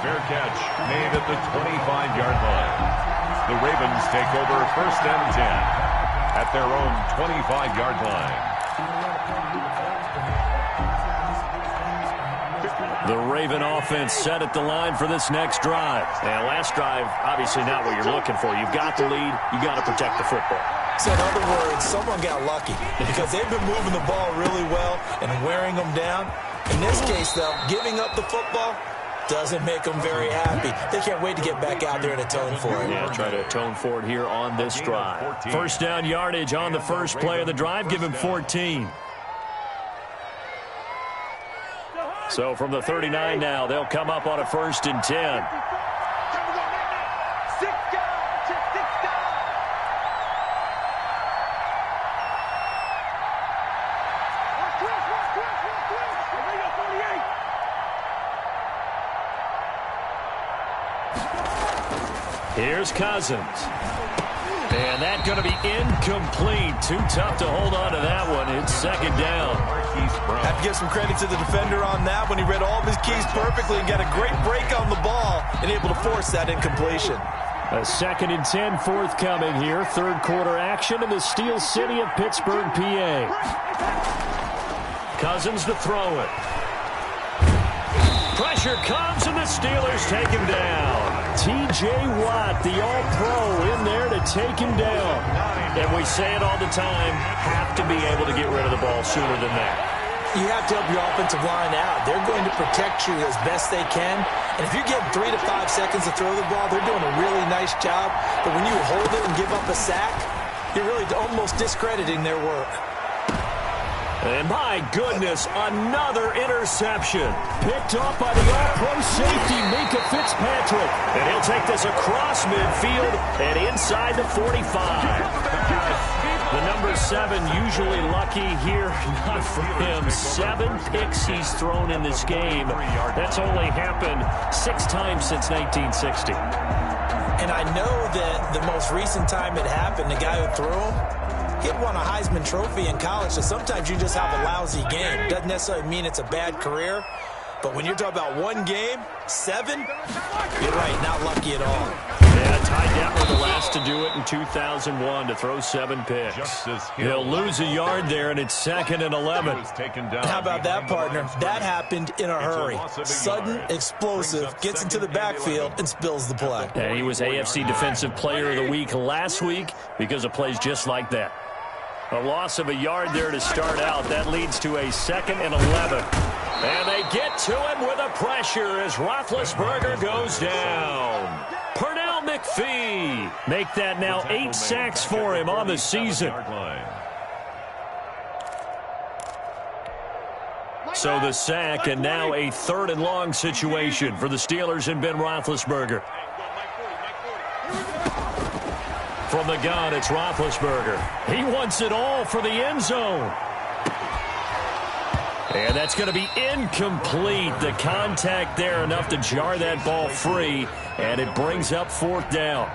Fair catch made at the 25-yard line. The Ravens take over 1st and 10 at their own 25-yard line. The Raven offense set at the line for this next drive. And last drive, obviously not what you're looking for. You've got the lead. You got to protect the football. So in other words, someone got lucky because they've been moving the ball really well and wearing them down. In this case, though, giving up the football doesn't make them very happy. They can't wait to get back out there and atone for it. Yeah, try to atone for it here on this drive. 1st down yardage on the first play of the drive. Give him 14. So from the 39 now, they'll come up on a 1st and 10. Here's Cousins. And that's going to be incomplete. Too tough to hold on to that one. It's 2nd down. Have to give some credit to the defender on that when he read all of his keys perfectly and got a great break on the ball and able to force that incompletion. A 2nd and 10 forthcoming here. 3rd quarter action in the Steel City of Pittsburgh, PA. Cousins to throw it. Pressure comes and the Steelers take him down. T.J. Watt, the All-Pro, in there to take him down. And we say it all the time, have to be able to get rid of the ball sooner than that. You have to help your offensive line out. They're going to protect you as best they can. And if you're getting 3 to 5 seconds to throw the ball, they're doing a really nice job. But when you hold it and give up a sack, you're really almost discrediting their work. And my goodness, another interception. Picked off by the All-Pro safety, Mika Fitzpatrick. And he'll take this across midfield and inside the 45. The number 7 usually lucky here. Not for him. 7 picks he's thrown in this game. That's only happened 6 times since 1960. And I know that the most recent time it happened, the guy who threw him, he had won a Heisman Trophy in college, so sometimes you just have a lousy game. Doesn't necessarily mean it's a bad career, but when you're talking about 1 game, 7, you're right, not lucky at all. Yeah, Ty Detmer, the last to do it in 2001, to throw 7 picks. He'll lose a yard there, and it's 2nd and 11. How about that, partner? That happened in a hurry. Sudden, explosive, gets into the backfield, and spills the play. And he was AFC Defensive Player of the Week last week because of plays just like that. A loss of a yard there to start out. That leads to a 2nd and 11. And they get to him with a pressure as Roethlisberger goes down. Pernell McPhee make that now 8 sacks for him on the season. So the sack and now a 3rd and long situation for the Steelers and Ben Roethlisberger. From the gun, it's Roethlisberger. He wants it all for the end zone. And that's going to be incomplete. The contact there enough to jar that ball free, and it brings up 4th down.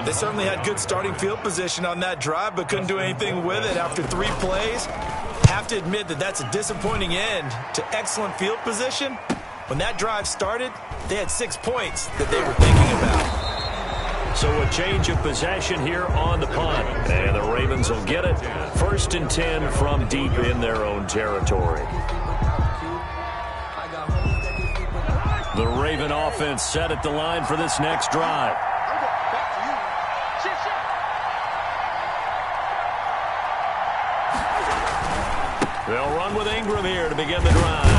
They certainly had good starting field position on that drive, but couldn't do anything with it after 3 plays. Have to admit that that's a disappointing end to excellent field position. When that drive started, they had 6 points that they were thinking about. So a change of possession here on the punt. And the Ravens will get it. 1st and 10 from deep in their own territory. The Raven offense set at the line for this next drive. They'll run with Ingram here to begin the drive.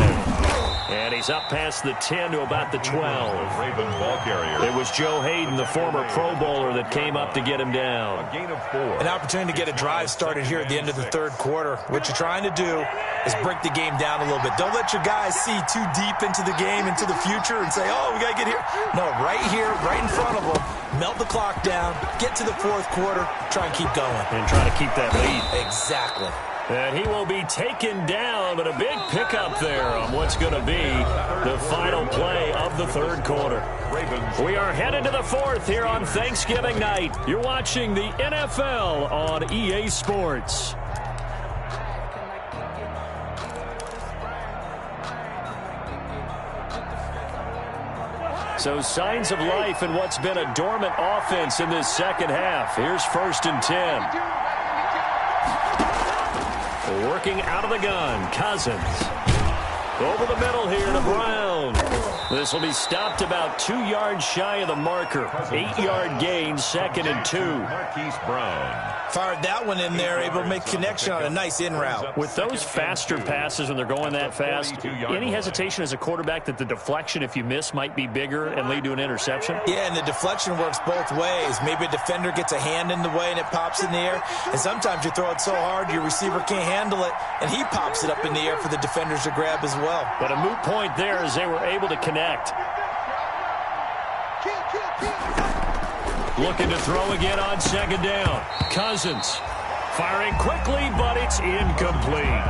And he's up past the 10 to about the 12. Raven ball carrier. It was Joe Hayden, the former Pro Bowler, that came up to get him down. A gain of 4. An opportunity to get a drive started here at the end of the 3rd quarter. What you're trying to do is break the game down a little bit. Don't let your guys see too deep into the game, into the future, and say, oh, we got to get here. No, right here, right in front of them. Melt the clock down, get to the 4th quarter, try and keep going. And try to keep that lead. Exactly. And he will be taken down, but a big pickup there on what's going to be the final play of the 3rd quarter. We are headed to the 4th here on Thanksgiving night. You're watching the NFL on EA Sports. So signs of life in what's been a dormant offense in this 2nd half. Here's 1st and 10. Working out of the gun, Cousins. Over the middle here to Brown. This will be stopped about 2 yards shy of the marker. 8-yard gain, 2nd and 2. Marquise Brown. Fired that one in there, able to make connection on a nice in route. With those faster passes when they're going that fast, any hesitation as a quarterback that the deflection, if you miss, might be bigger and lead to an interception? Yeah, and the deflection works both ways. Maybe a defender gets a hand in the way and it pops in the air. And sometimes you throw it so hard your receiver can't handle it, and he pops it up in the air for the defenders to grab as well. But a moot point there as they were able to connect. Looking to throw again on 2nd down. Cousins firing quickly, but it's incomplete.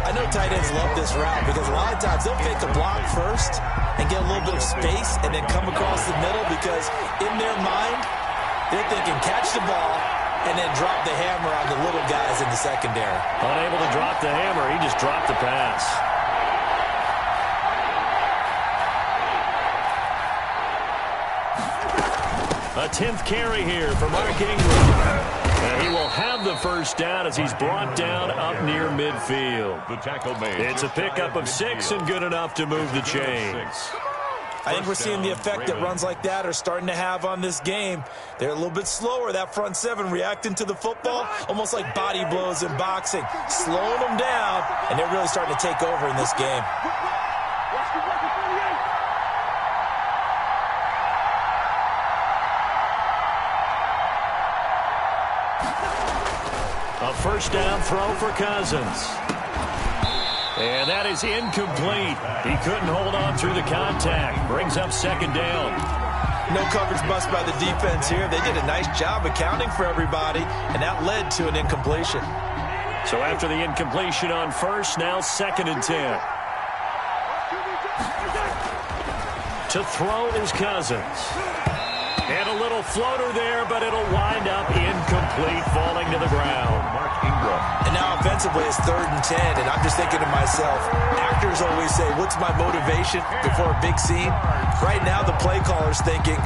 I know tight ends love this route because a lot of times they'll fake a block first and get a little bit of space and then come across the middle because in their mind, they're thinking catch the ball and then drop the hammer on the little guys in the secondary. Unable to drop the hammer, he just dropped the pass. A 10th carry here for Mark Ingram. And he will have the 1st down as he's brought down up near midfield. The tackle made. It's a pickup of 6 and good enough to move the chains. I think we're seeing the effect that runs like that are starting to have on this game. They're a little bit slower, that front 7, reacting to the football, almost like body blows in boxing, slowing them down, and they're really starting to take over in this game. A 1st down throw for Cousins. And that is incomplete. He couldn't hold on through the contact. Brings up 2nd down. No coverage bust by the defense here. They did a nice job accounting for everybody, and that led to an incompletion. So after the incompletion on 1st, now 2nd and 10. To throw is Cousins. And a little floater there, but it'll wind up incomplete, falling to the ground. Mark Ingram. And now offensively it's 3rd and 10, and I'm just thinking to myself, actors always say, what's my motivation before a big scene? Right now the play caller's thinking,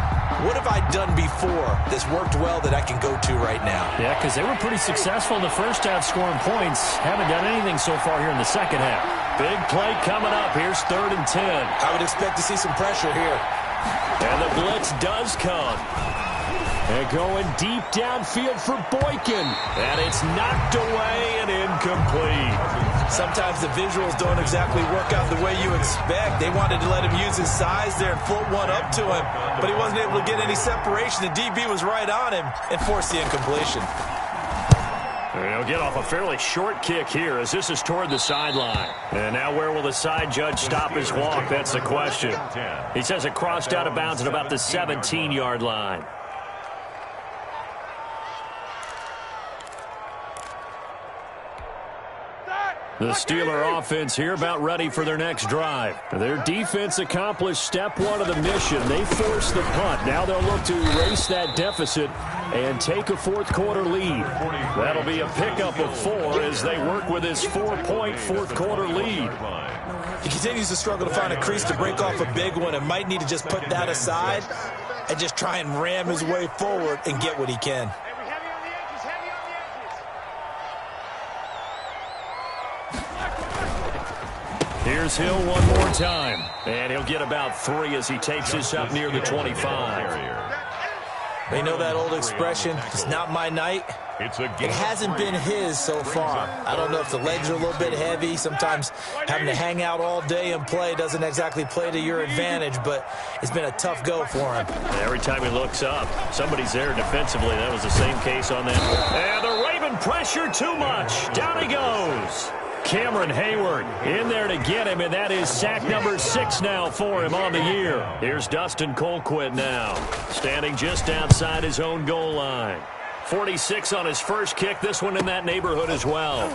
what have I done before that's worked well that I can go to right now? Yeah, because they were pretty successful in the 1st half scoring points. Haven't done anything so far here in the 2nd half. Big play coming up. Here's 3rd and 10. I would expect to see some pressure here. And the blitz does come. And going deep downfield for Boykin. And it's knocked away and incomplete. Sometimes the visuals don't exactly work out the way you expect. They wanted to let him use his size there and float one up to him, but he wasn't able to get any separation. The DB was right on him and forced the incompletion. He'll get off a fairly short kick here as this is toward the sideline. And now where will the side judge stop his walk? That's the question. He says it crossed out of bounds at about the 17-yard line. The Steeler offense here about ready for their next drive. Their defense accomplished step one of the mission. They forced the punt. Now they'll look to erase that deficit and take a fourth-quarter lead. That'll be a pickup of 4 as they work with this 4-point fourth-quarter lead. He continues to struggle to find a crease to break off a big one and might need to just put that aside and just try and ram his way forward and get what he can. Here's Hill one more time. And he'll get about 3 as he takes this up near the 25. They know that old expression, it's not my night. It hasn't been his so far. I don't know if the legs are a little bit heavy. Sometimes having to hang out all day and play doesn't exactly play to your advantage, but it's been a tough go for him. Every time he looks up, somebody's there defensively. That was the same case on that. And the Raven pressure too much. Down he goes. Cameron Hayward in there to get him, and that is sack number 6 now for him on the year. Here's Dustin Colquitt now, standing just outside his own goal line. 46 on his first kick, this one in that neighborhood as well.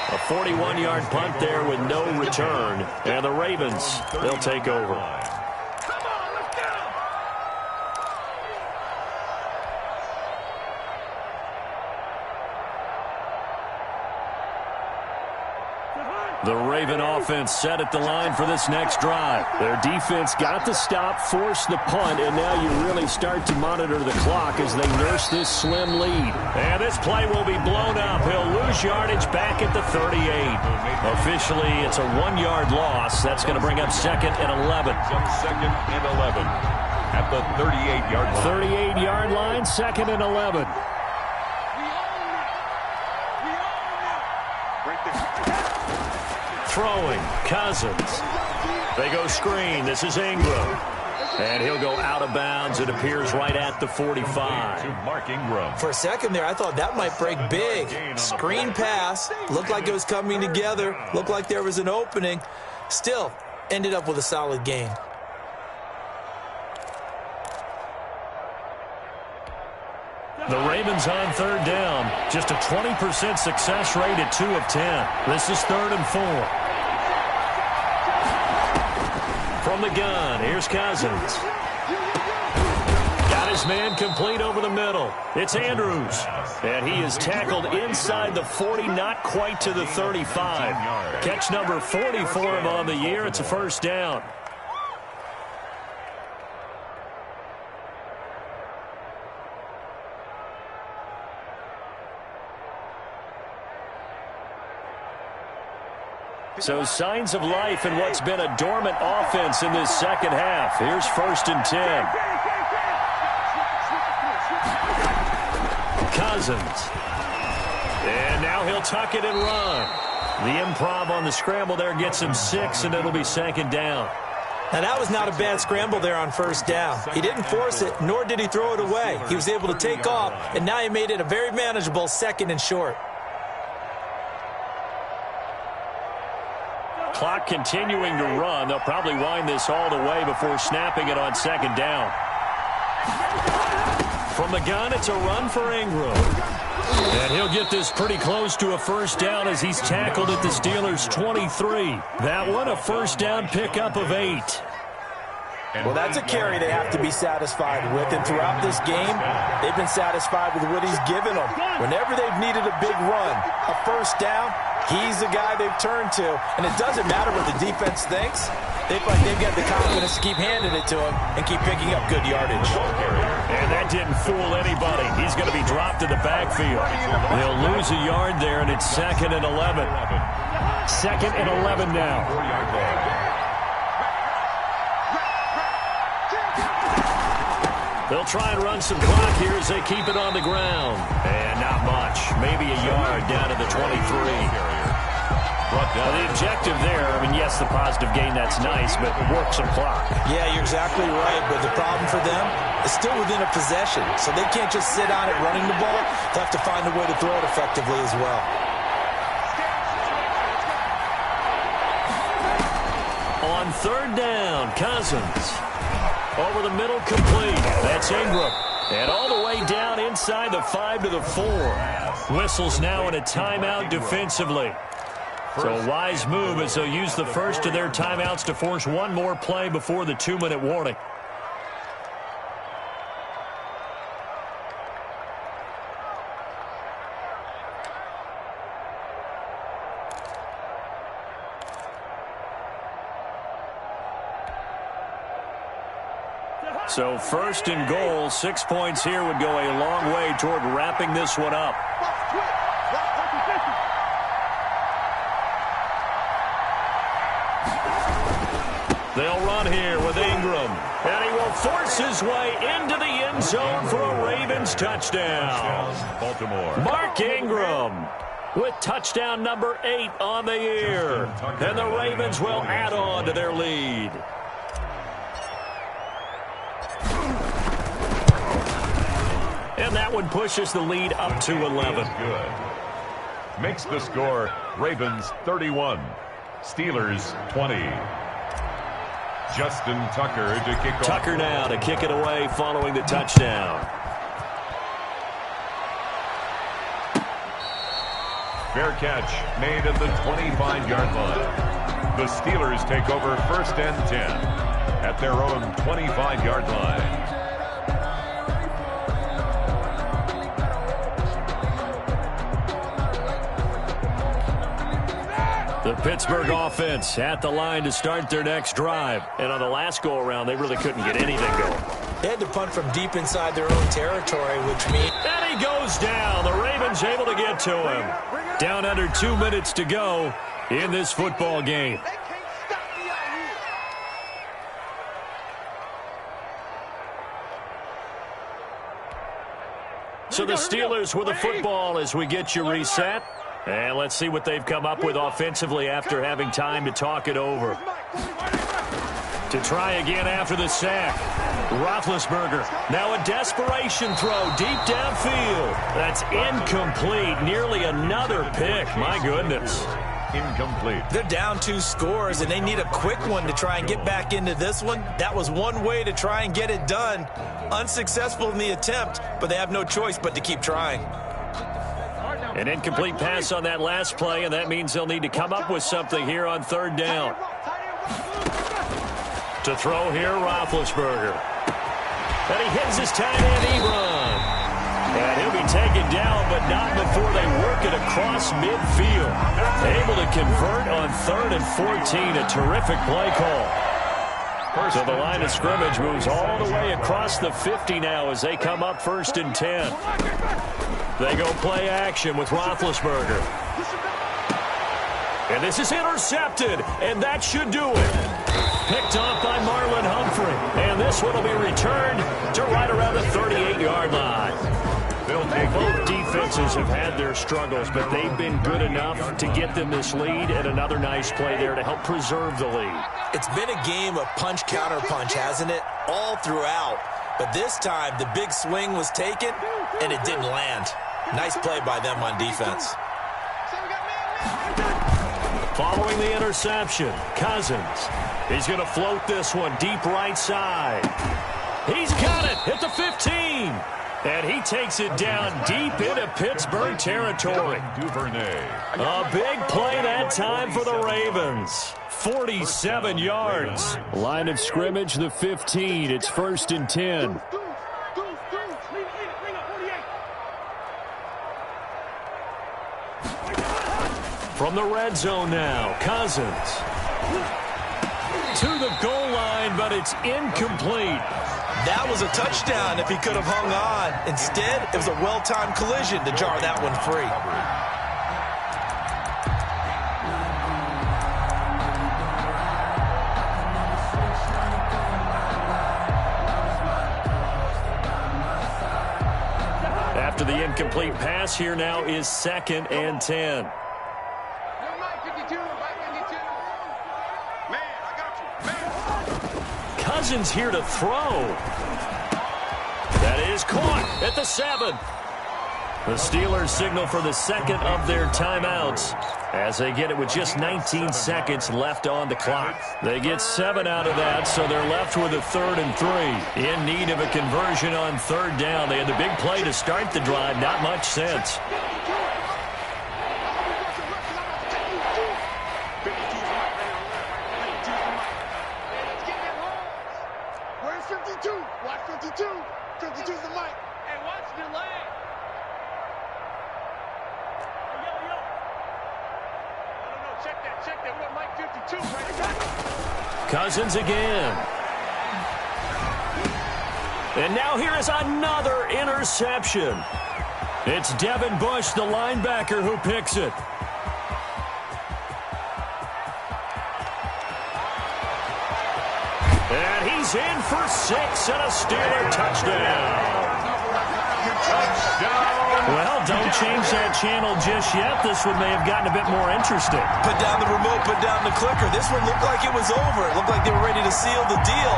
A 41-yard punt there with no return, and the Ravens, they'll take over. The Raven offense set at the line for this next drive. Their defense got the stop, forced the punt, and now you really start to monitor the clock as they nurse this slim lead. And this play will be blown up. He'll lose yardage back at the 38. Officially, it's a 1-yard loss. That's going to bring up 2nd and 11. 2nd and 11 at the 38-yard line. 38-yard line, 2nd and 11. Throwing, Cousins. They go screen. This is Ingram. And he'll go out of bounds. It appears right at the 45. For a second there, I thought that might break big. Screen pass. Looked like it was coming together. Looked like there was an opening. Still, ended up with a solid gain. The Ravens on 3rd down. Just a 20% success rate at 2 of 10. This is 3rd and 4. From the gun, here's Cousins. Got his man complete over the middle. It's Andrews. And he is tackled inside the 40, not quite to the 35. Catch number 40 for him on the year. It's a first down. So signs of life in what's been a dormant offense in this second half. Here's 1st and 10. Cousins. And now he'll tuck it and run. The improv on the scramble there gets him 6, and it'll be 2nd down. Now, that was not a bad scramble there on 1st down. He didn't force it, nor did he throw it away. He was able to take off, and now he made it a very manageable 2nd and short. Clock continuing to run. They'll probably wind this all the way before snapping it on 2nd down. From the gun, it's a run for Ingram. And he'll get this pretty close to a first down as he's tackled at the Steelers' 23. That one, a first down pickup of 8. Well, that's a carry they have to be satisfied with. And throughout this game, they've been satisfied with what he's given them. Whenever they've needed a big run, a first down, he's the guy they've turned to. And it doesn't matter what the defense thinks. They've got the confidence to keep handing it to him and keep picking up good yardage. And that didn't fool anybody. He's going to be dropped in the backfield. They'll lose a yard there, and it's 2nd and 11. 2nd and 11 now. They'll try and run some clock here as they keep it on the ground. And not much. Maybe a yard down to the 23. The objective there, I mean, yes, the positive gain, that's nice, but work some clock. Yeah, you're exactly right, but the problem for them is still within a possession, so they can't just sit on it running the ball. They'll have to find a way to throw it effectively as well. On 3rd down, Cousins. Over the middle, complete. That's Ingram. And all the way down inside the 5 to the 4. Whistles now in a timeout defensively. So a wise move as they'll use the first of their timeouts to force one more play before the 2-minute warning. So first and goal, 6 points here would go a long way toward wrapping this one up. They'll run here with Ingram. And he will force his way into the end zone for a Ravens touchdown. Baltimore. Mark Ingram with touchdown number 8 on the year. And the Ravens will add on to their lead. And that one pushes the lead up to 11. Good. Makes the score Ravens 31, Steelers 20. Justin Tucker to kick off. Tucker now to kick it away following the touchdown. Fair catch made at the 25-yard line. The Steelers take over first and 10 at their own 25-yard line. The Pittsburgh offense at the line to start their next drive. And on the last go-around, they really couldn't get anything going. They had to punt from deep inside their own territory, which means... And he goes down. The Ravens able to get to him. Down under 2 minutes to go in this football game. They can't stop me out here. So the Steelers with the football as we get you reset. And let's see what they've come up with offensively after having time to talk it over. To try again after the sack. Roethlisberger. Now a desperation throw deep downfield. That's incomplete. Nearly another pick. My goodness. Incomplete. They're down 2 scores, and they need a quick one to try and get back into this one. That was one way to try and get it done. Unsuccessful in the attempt, but they have no choice but to keep trying. An incomplete pass on that last play, and that means they'll need to come up with something here on third down. To throw here, Roethlisberger. And he hits his tight end, Ebron. And he'll be taken down, but not before they work it across midfield. Able to convert on 3rd and 14. A terrific play call. So the line of scrimmage moves all the way across the 50 now as they come up 1st and 10. They go play action with Roethlisberger. And this is intercepted, and that should do it. Picked off by Marlon Humphrey. And this one will be returned to right around the 38-yard line. Both defenses have had their struggles, but they've been good enough to get them this lead, and another nice play there to help preserve the lead. It's been a game of punch-counter-punch, hasn't it? All throughout. But this time, the big swing was taken, and it didn't land. Nice play by them on defense. Following the interception, Cousins. He's going to float this one deep right side. He's got it at the 15. And he takes it down deep into Pittsburgh territory. A big play that time for the Ravens. 47 yards. Line of scrimmage, the 15. It's 1st and 10. From the red zone now, Cousins. To the goal line, but it's incomplete. That was a touchdown if he could have hung on. Instead, it was a well-timed collision to jar that one free. After the incomplete pass, here now is 2nd and 10. Cousins here to throw. That is caught at the 7. The Steelers signal for the second of their timeouts as they get it with just 19 seconds left on the clock. They get 7 out of that, so they're left with a 3rd and 3. In need of a conversion on 3rd down. They had the big play to start the drive. Not much sense. Where's 52? Watch 52. 52's the mic. Hey, watch the leg. Check that. What Mike 52 right there. Cousins again. And now here is another interception. It's Devin Bush, the linebacker, who picks it. And he's in for 6 and a Steeler touchdown. Well, don't change that channel just yet. This one may have gotten a bit more interesting. Put down the remote, put down the clicker. This one looked like it was over. It looked like they were ready to seal the deal.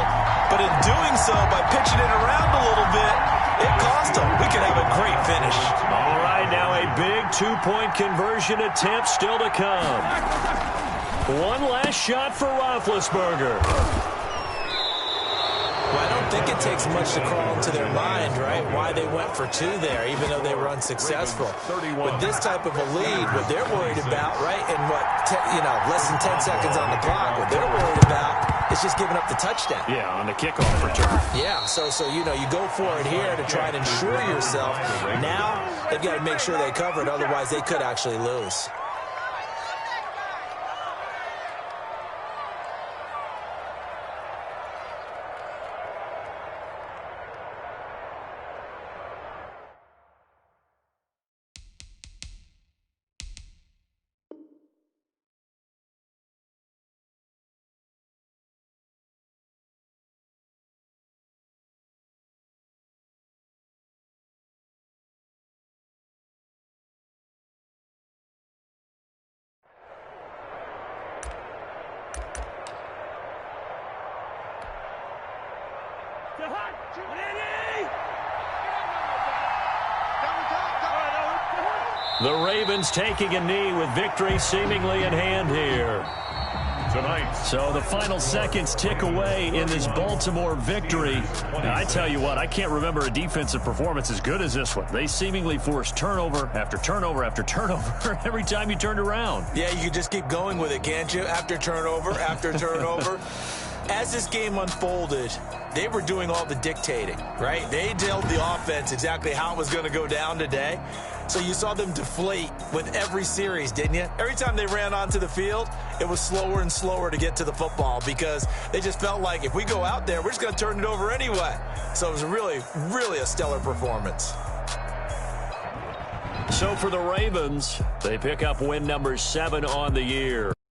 But in doing so, by pitching it around a little bit, it cost them. We could have a great finish. All right, now a big 2-point conversion attempt still to come. One last shot for Roethlisberger. Well, I don't think it takes much to crawl into their mind, right, why they went for 2 there, even though they were unsuccessful. With this type of a lead, what they're worried about, right, and less than 10 seconds on the clock, what they're worried about is just giving up the touchdown. Yeah, on the kickoff return. Yeah, so you go for it here to try and ensure yourself. Now they've got to make sure they cover it, otherwise they could actually lose. The Ravens taking a knee with victory seemingly in hand here. Tonight. So the final seconds tick away in this Baltimore victory. Now, I tell you what, I can't remember a defensive performance as good as this one. They seemingly forced turnover after turnover after turnover every time you turned around. Yeah, you can just keep going with it, can't you? After turnover, after turnover. As this game unfolded, they were doing all the dictating, right? They told the offense exactly how it was going to go down today. So you saw them deflate with every series, didn't you? Every time they ran onto the field, it was slower and slower to get to the football because they just felt like if we go out there, we're just going to turn it over anyway. So it was really, really a stellar performance. So for the Ravens, they pick up win number 7 on the year.